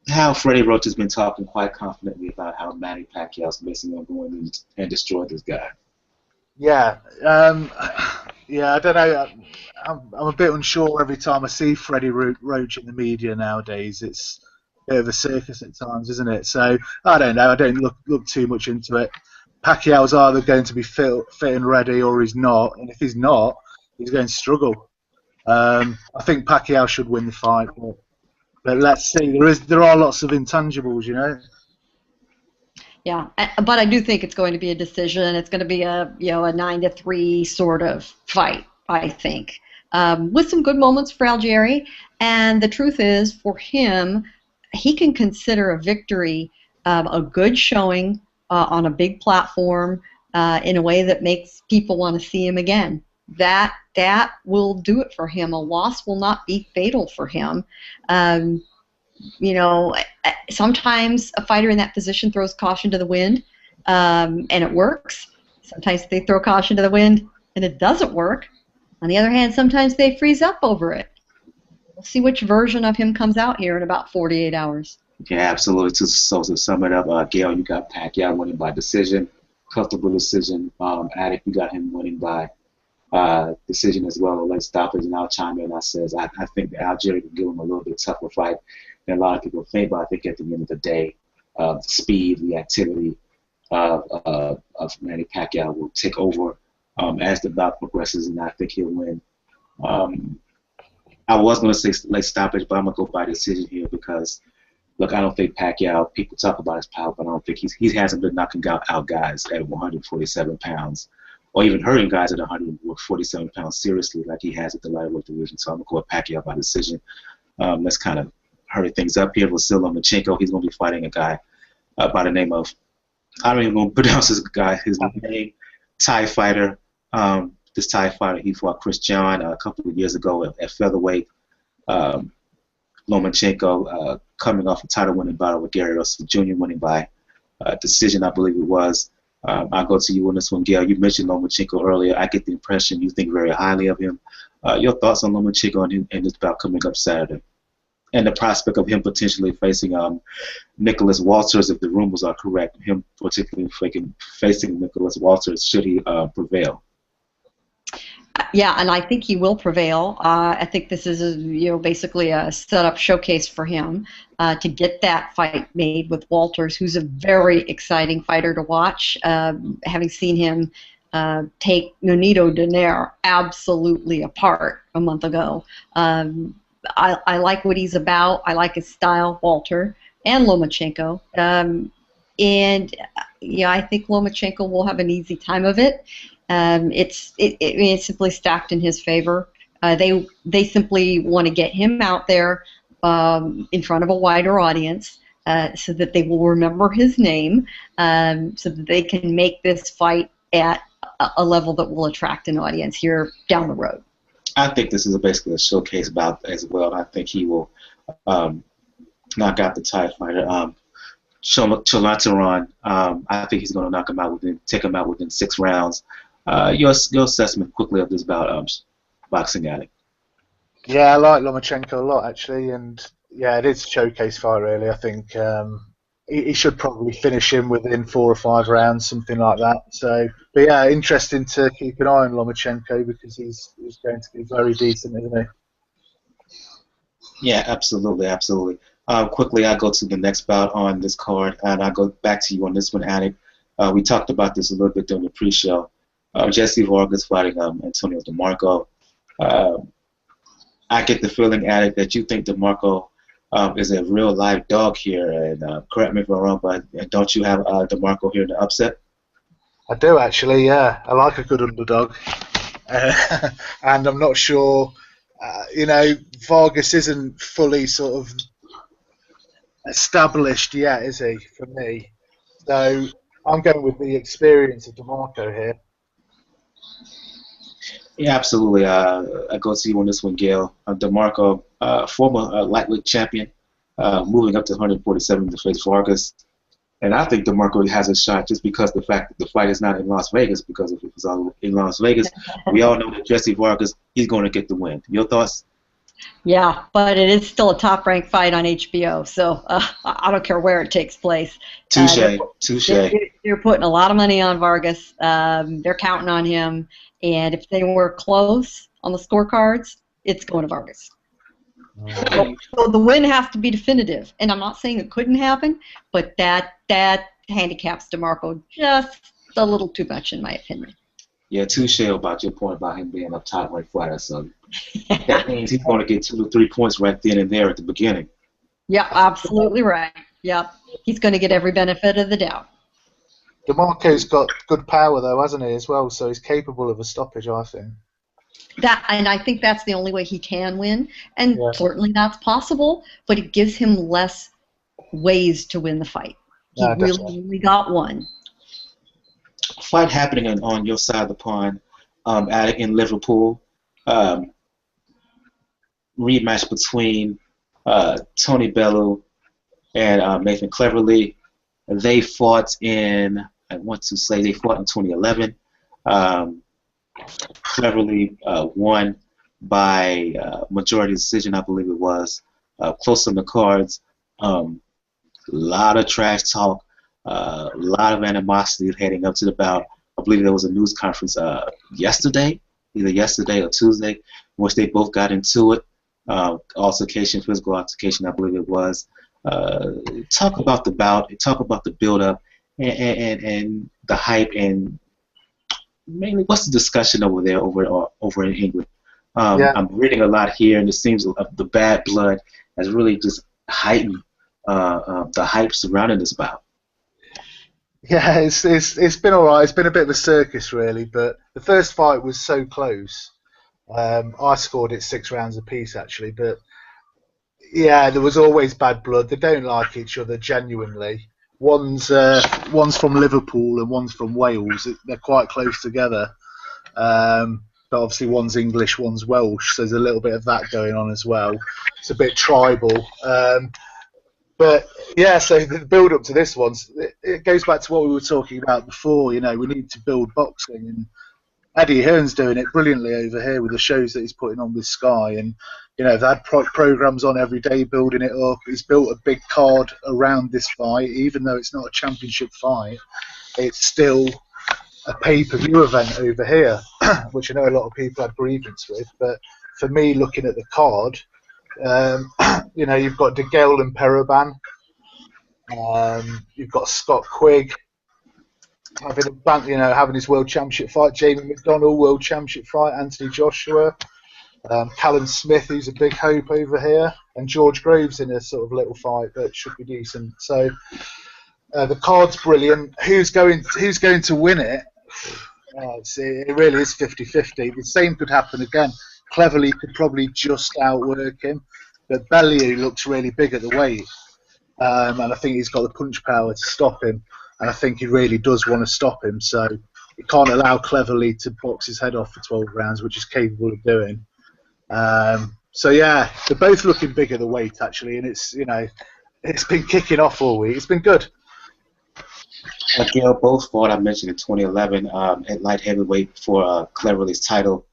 How Freddie Roach has been talking quite confidently about how Manny Pacquiao's missing on going in and destroy this guy. Yeah, I don't know. I'm a bit unsure every time I see Freddie Roach in the media nowadays. It's a bit of a circus at times, isn't it? So I don't know. I don't look too much into it. Pacquiao's either going to be fit and ready, or he's not. And if he's not, he's going to struggle. I think Pacquiao should win the fight, but let's see. There are lots of intangibles, you know. Yeah, but I do think it's going to be a decision. It's going to be a 9-3 sort of fight, I think, with some good moments for Algieri. And the truth is, for him, he can consider a victory a good showing on a big platform in a way that makes people want to see him again. That will do it for him. A loss will not be fatal for him. You know, sometimes a fighter in that position throws caution to the wind, and it works. Sometimes they throw caution to the wind, and it doesn't work. On the other hand, sometimes they freeze up over it. We'll see which version of him comes out here in about 48 hours. Yeah, absolutely. So to sum it up, Gail, you got Pacquiao winning by decision, comfortable decision. Attic, you got him winning by decision as well, or late stoppage, and I'll chime in. I think that Algieri can give him a little bit tougher fight than a lot of people think, but I think at the end of the day, the speed, the activity of Manny Pacquiao will take over as the bout progresses, and I think he'll win. I was going to say late stoppage, but I'm going to go by decision here because, look, I don't think Pacquiao, people talk about his power, but I don't think he hasn't been knocking out guys at 147 pounds. Or even hurting guys at 147 pounds seriously like he has at the lightweight division. So I'm going to go with Pacquiao by decision. Let's kind of hurry things up here. Vasily Lomachenko, he's going to be fighting a guy by the name of, I don't even know how to pronounce his name, Thai fighter. This Thai fighter, he fought Chris John a couple of years ago at featherweight. Lomachenko coming off a title winning battle with Gary Russell Jr. winning by decision, I believe it was. I'll go to you on this one, Gail. You mentioned Lomachenko earlier. I get the impression you think very highly of him. Your thoughts on Lomachenko and this bout coming up Saturday? And the prospect of him potentially facing Nicholas Walters, if the rumors are correct, him particularly facing Nicholas Walters should he prevail. Yeah, and I think he will prevail. I think this is basically a setup showcase for him to get that fight made with Walters, who's a very exciting fighter to watch. Having seen him take Nonito Donaire absolutely apart a month ago. I like what he's about. I like his style, Walter and Lomachenko. And I think Lomachenko will have an easy time of it. It's simply stacked in his favor. They simply want to get him out there in front of a wider audience so that they will remember his name, so that they can make this fight at a level that will attract an audience here down the road. I think this is basically a showcase bout as well. I think he will knock out the Thai fighter. Cholantaron, I think he's going to take him out within 6 rounds. Your assessment quickly of this bout, Boxing Addict. Yeah, I like Lomachenko a lot, actually, and yeah, it is a showcase fight, really. I think he should probably finish him within 4 or 5 rounds, something like that. So, but yeah, interesting to keep an eye on Lomachenko because he's going to be very decent, isn't he? Yeah, absolutely. Quickly, I go to the next bout on this card, and I go back to you on this one, Addict. We talked about this a little bit during the pre-show. Jesse Vargas fighting Antonio DeMarco. I get the feeling, Addict, that you think DeMarco is a real live dog here, and correct me if I'm wrong, but don't you have DeMarco here in the upset? I do, actually, yeah. I like a good underdog. And I'm not sure, Vargas isn't fully sort of established yet, is he, for me? So I'm going with the experience of DeMarco here. Yeah, absolutely. I go to you on this one, Gail. DeMarco, former lightweight champion, moving up to 147 to face Vargas. And I think DeMarco has a shot just because the fact that the fight is not in Las Vegas, because if it was in Las Vegas, we all know that Jesse Vargas, he's going to get the win. Your thoughts? Yeah, but it is still a top-ranked fight on HBO, so I don't care where it takes place. Touche. They're putting a lot of money on Vargas. They're counting on him, and if they were close on the scorecards, it's going to Vargas. So the win has to be definitive, and I'm not saying it couldn't happen, but that handicaps DeMarco just a little too much, in my opinion. Yeah, touche about your point about him being a top-ranked fighter. So that means he's going to get 2 to 3 points right then and there at the beginning. Yeah, absolutely right. Yep, he's going to get every benefit of the doubt. DeMarco's got good power, though, hasn't he, as well? So he's capable of a stoppage, I think. And I think that's the only way he can win, and certainly that's possible. But it gives him less ways to win the fight. He really only got one. Fight happening on your side of the pond, in Liverpool. Rematch between Tony Bellew and Nathan Cleverly. They fought in 2011. Cleverly won by majority decision, I believe it was. Close on the cards. Lot of trash talk. A lot of animosity heading up to the bout. I believe there was a news conference yesterday, either yesterday or Tuesday, in which they both got into it. Altercation, physical altercation, I believe it was. Talk about the bout, talk about the build-up, and the hype, and mainly what's the discussion over there over in England. I'm reading a lot here, and it seems the bad blood has really just heightened the hype surrounding this bout. Yeah, it's been alright. It's been a bit of a circus, really, but the first fight was so close. I scored it 6 rounds apiece, actually, but yeah, there was always bad blood. They don't like each other genuinely. One's from Liverpool and one's from Wales. They're quite close together. But obviously one's English, one's Welsh, so there's a little bit of that going on as well. It's a bit tribal. But yeah, so the build up to this one, it goes back to what we were talking about before. You know, we need to build boxing, and Eddie Hearn's doing it brilliantly over here with the shows that he's putting on with Sky, and you know, they've had programs on every day building it up. He's built a big card around this fight, even though it's not a championship fight. It's still a pay-per-view event over here, which I know a lot of people had grievance with. But for me, looking at the card, you know, you've got De Gale and Peruban. You've got Scott Quigg having his world championship fight. Jamie McDonnell, world championship fight. Anthony Joshua. Callum Smith, who's a big hope over here, and George Groves in a sort of little fight that should be decent. So the card's brilliant. Who's going to win it? It really is 50-50. The same could happen again. Cleverly could probably just outwork him, but Bellew looks really big at the weight, and I think he's got the punch power to stop him, and I think he really does want to stop him, so he can't allow Cleverly to box his head off for 12 rounds, which he's capable of doing. So yeah, they're both looking big at the weight actually, and it's been kicking off all week. It's been good. Gil both fought, I mentioned in 2011 at light heavyweight for Cleverly's title.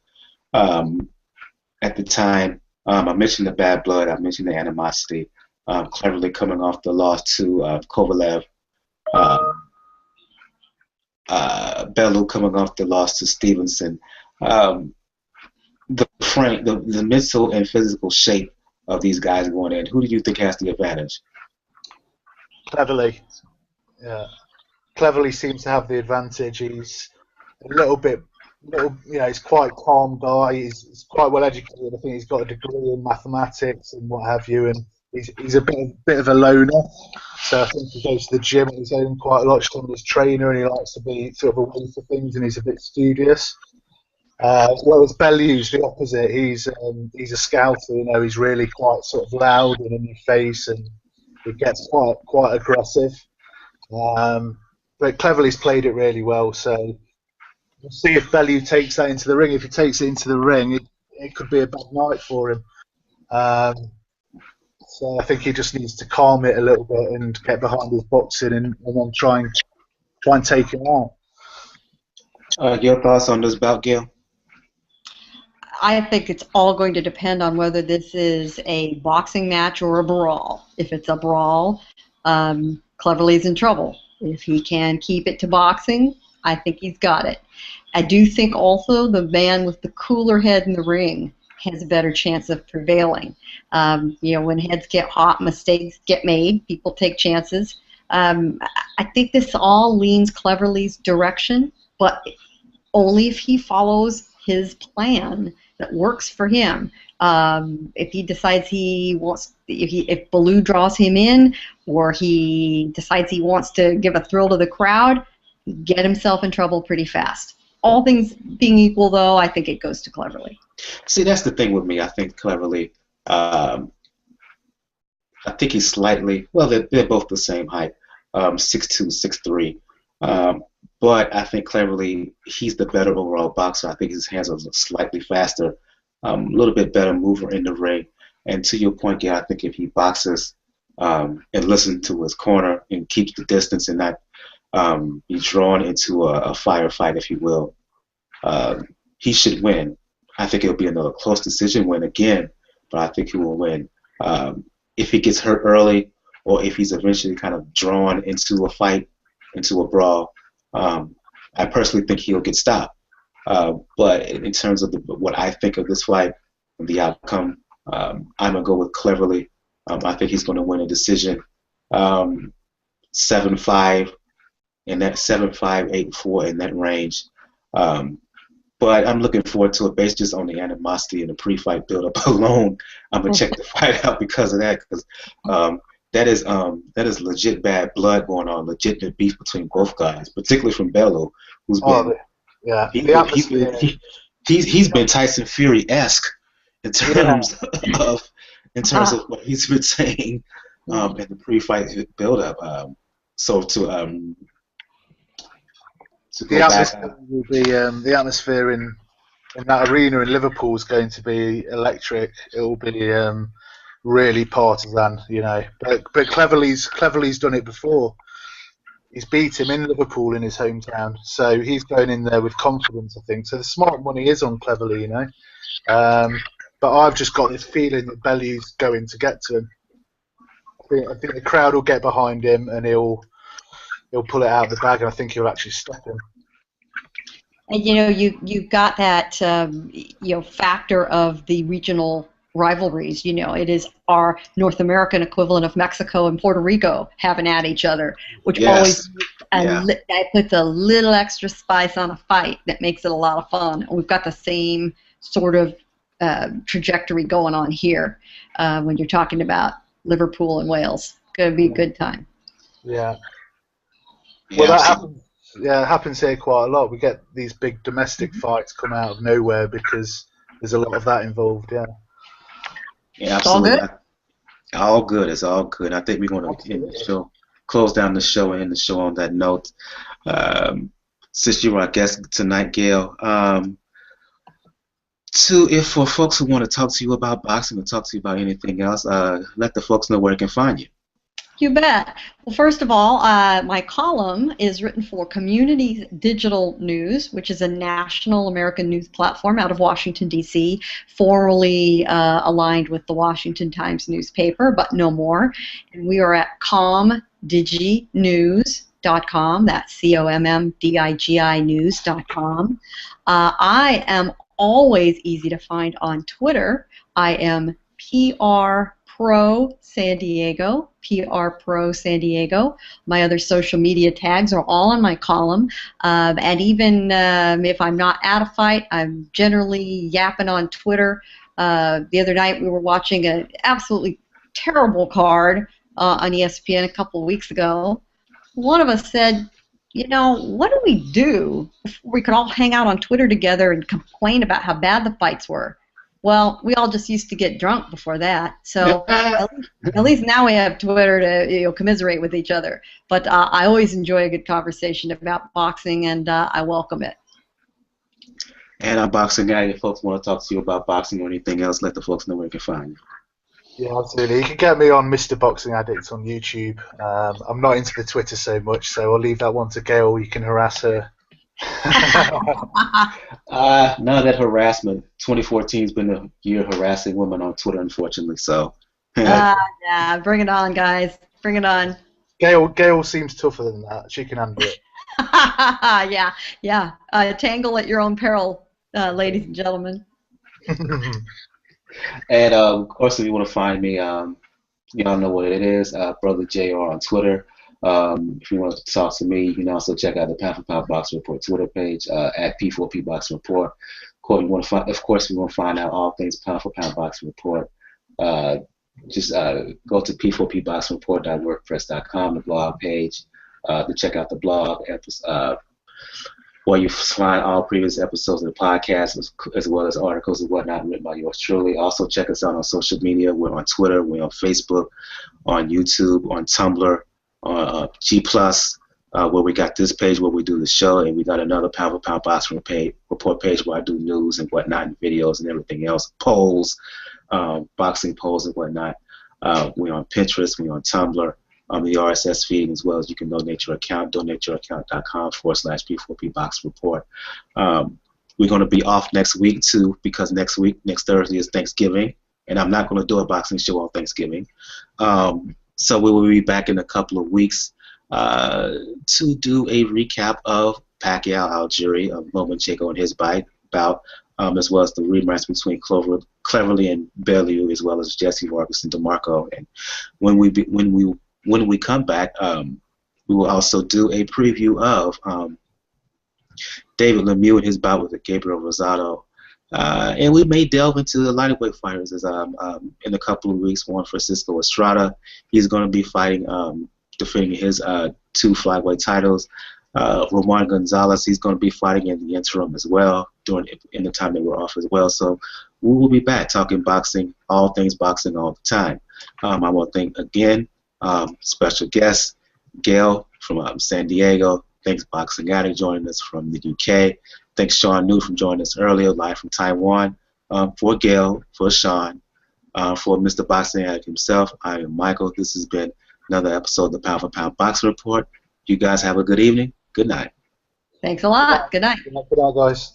At the time, I mentioned the bad blood, I mentioned the animosity. Cleverly coming off the loss to Kovalev. Bellew coming off the loss to Stevenson. The mental and physical shape of these guys going in, who do you think has the advantage? Cleverly. Yeah. Cleverly seems to have the advantage. He's he's quite a calm guy. He's quite well educated. I think he's got a degree in mathematics and what have you, and he's a bit of a loner. So I think he goes to the gym on his own quite a lot, just on his trainer, and he likes to be sort of away for things, and he's a bit studious. Whereas Bellew's the opposite. He's a scouter. You know, he's really quite sort of loud and in your face, and he gets quite aggressive. But Cleverly's played it really well, so we'll see if Bellew takes that into the ring. If he takes it into the ring, it could be a bad night for him. So I think he just needs to calm it a little bit and get behind his boxing and then try and take it out. Your thoughts on this bout, Gil? I think it's all going to depend on whether this is a boxing match or a brawl. If it's a brawl, Cleverly's in trouble. If he can keep it to boxing, I think he's got it. I do think also the man with the cooler head in the ring has a better chance of prevailing. When heads get hot, mistakes get made, people take chances. I think this all leans Cleverly's direction, but only if he follows his plan that works for him. If he decides if Bellew draws him in, or he decides he wants to give a thrill to the crowd, he'd get himself in trouble pretty fast. All things being equal, though, I think it goes to Cleverly. See, that's the thing with me. I think Cleverly, I think he's slightly, well, they're both the same height, 6'2", 6'3". But I think Cleverly, he's the better overall boxer. I think his hands are slightly faster, a little bit better mover in the ring. And to your point, yeah, I think if he boxes and listens to his corner and keeps the distance and not be drawn into a firefight, if you will, he should win. I think it'll be another close decision win again, but I think he will win. If he gets hurt early, or if he's eventually kind of drawn into a fight, into a brawl, I personally think he'll get stopped. But in terms of what I think of this fight and the outcome, I'm going to go with Cleverly. I think he's going to win a decision, 7-5, in that 7-5, 8-4 in that range. But I'm looking forward to it based just on the animosity and the pre-fight build-up alone. I'm going to check the fight out because of that, because that is legit bad blood going on, legitimate beef between both guys, particularly from Bellew, who's been he's been Tyson Fury-esque in terms of what he's been saying in the pre-fight build-up. So to go back, the atmosphere in that arena in Liverpool is going to be electric. It will be really partisan, you know. But Cleverly's done it before. He's beat him in Liverpool in his hometown, so he's going in there with confidence, I think. So the smart money is on Cleverly, you know. But I've just got this feeling that Bellew's going to get to him. I think the crowd will get behind him and he'll pull it out of the bag, and I think he'll actually stop him. And you know, you've got that factor of the regional rivalries. You know, it is our North American equivalent of Mexico and Puerto Rico having at each other, which always that puts a little extra spice on a fight that makes it a lot of fun. And we've got the same sort of trajectory going on here when you're talking about Liverpool and Wales. It's going to be a good time. Yeah. Well, that happens. Yeah, it happens here quite a lot. We get these big domestic fights come out of nowhere because there's a lot of that involved. Yeah. Yeah, absolutely. All good. It's all good. I think we're going to end the show, close down the show, and end the show on that note. Since you were our guest tonight, Gail, for folks who want to talk to you about boxing or talk to you about anything else, let the folks know where they can find you. You bet. Well, first of all, my column is written for Community Digital News, which is a national American news platform out of Washington, D.C., formerly aligned with the Washington Times newspaper, but no more. And we are at comdiginews.com. That's COMMDIGI news.com. I am always easy to find on Twitter. I am PR Pro San Diego, PR Pro San Diego. My other social media tags are all on my column. And even if I'm not at a fight, I'm generally yapping on Twitter. The other night we were watching an absolutely terrible card on ESPN a couple of weeks ago. One of us said, you know, what do we do before we could all hang out on Twitter together and complain about how bad the fights were? Well, we all just used to get drunk before that, so at least now we have Twitter to commiserate with each other. But I always enjoy a good conversation about boxing, and I welcome it. And I'm Boxing Guy. If folks want to talk to you about boxing or anything else, let the folks know where you can find you. Yeah, absolutely. You can get me on Mr. Boxing Addict on YouTube. I'm not into the Twitter so much, so I'll leave that one to Gail. You can harass her. None of that harassment. 2014 has been a year harassing women on Twitter, unfortunately. So. Yeah, bring it on, guys. Bring it on. Gail seems tougher than that. She can handle it. Yeah. Tangle at your own peril, ladies and gentlemen. And of course, if you want to find me, you all know what it is. Brother JR on Twitter. If you want to talk to me, you can also check out the Pound for Pound Boxing Report Twitter page at P4P Boxing Report. Of course, we want to find out all things Pound for Pound Boxing Report. Just go to p4pboxingreport.wordpress.com, the blog page, to check out the blog, where you find all previous episodes of the podcast, as well as articles and whatnot written by yours truly. Also, check us out on social media. We're on Twitter, we're on Facebook, on YouTube, on Tumblr, on G+, where we got this page where we do the show, and we got another Pound for Pound Boxing Report page where I do news and whatnot, and videos and everything else, polls, boxing polls and whatnot. We're on Pinterest, we're on Tumblr, the RSS feed, as well as you can donate your account, donateyouraccount.com/P4P Boxing Report. We're going to be off next week, too, because next Thursday is Thanksgiving, and I'm not going to do a boxing show on Thanksgiving. So we will be back in a couple of weeks to do a recap of Pacquiao, Algieri, of Lomachenko and his bout, as well as the rematch between Cleverly and Bellew, as well as Jesse Vargas and DeMarco. And when we come back, we will also do a preview of David Lemieux and his bout with Gabriel Rosado. And we may delve into the lightweight fighters as in a couple of weeks. Juan Francisco Estrada, he's going to be fighting, defending his 2 flyweight titles. Roman Gonzalez, he's going to be fighting in the interim as well in the time that we're off as well. So we will be back talking boxing, all things boxing all the time. I want to thank again special guest Gail from San Diego. Thanks Boxing Addict joining us from the UK. Thanks Sean New for joining us earlier live from Taiwan. For Gail, for Sean, For Mr. Boxing Addict himself, I am Michael. This has been another episode of the Pound for Pound Boxing Report. You guys have a good evening. Good night. Thanks a lot. Good night. Good night, guys.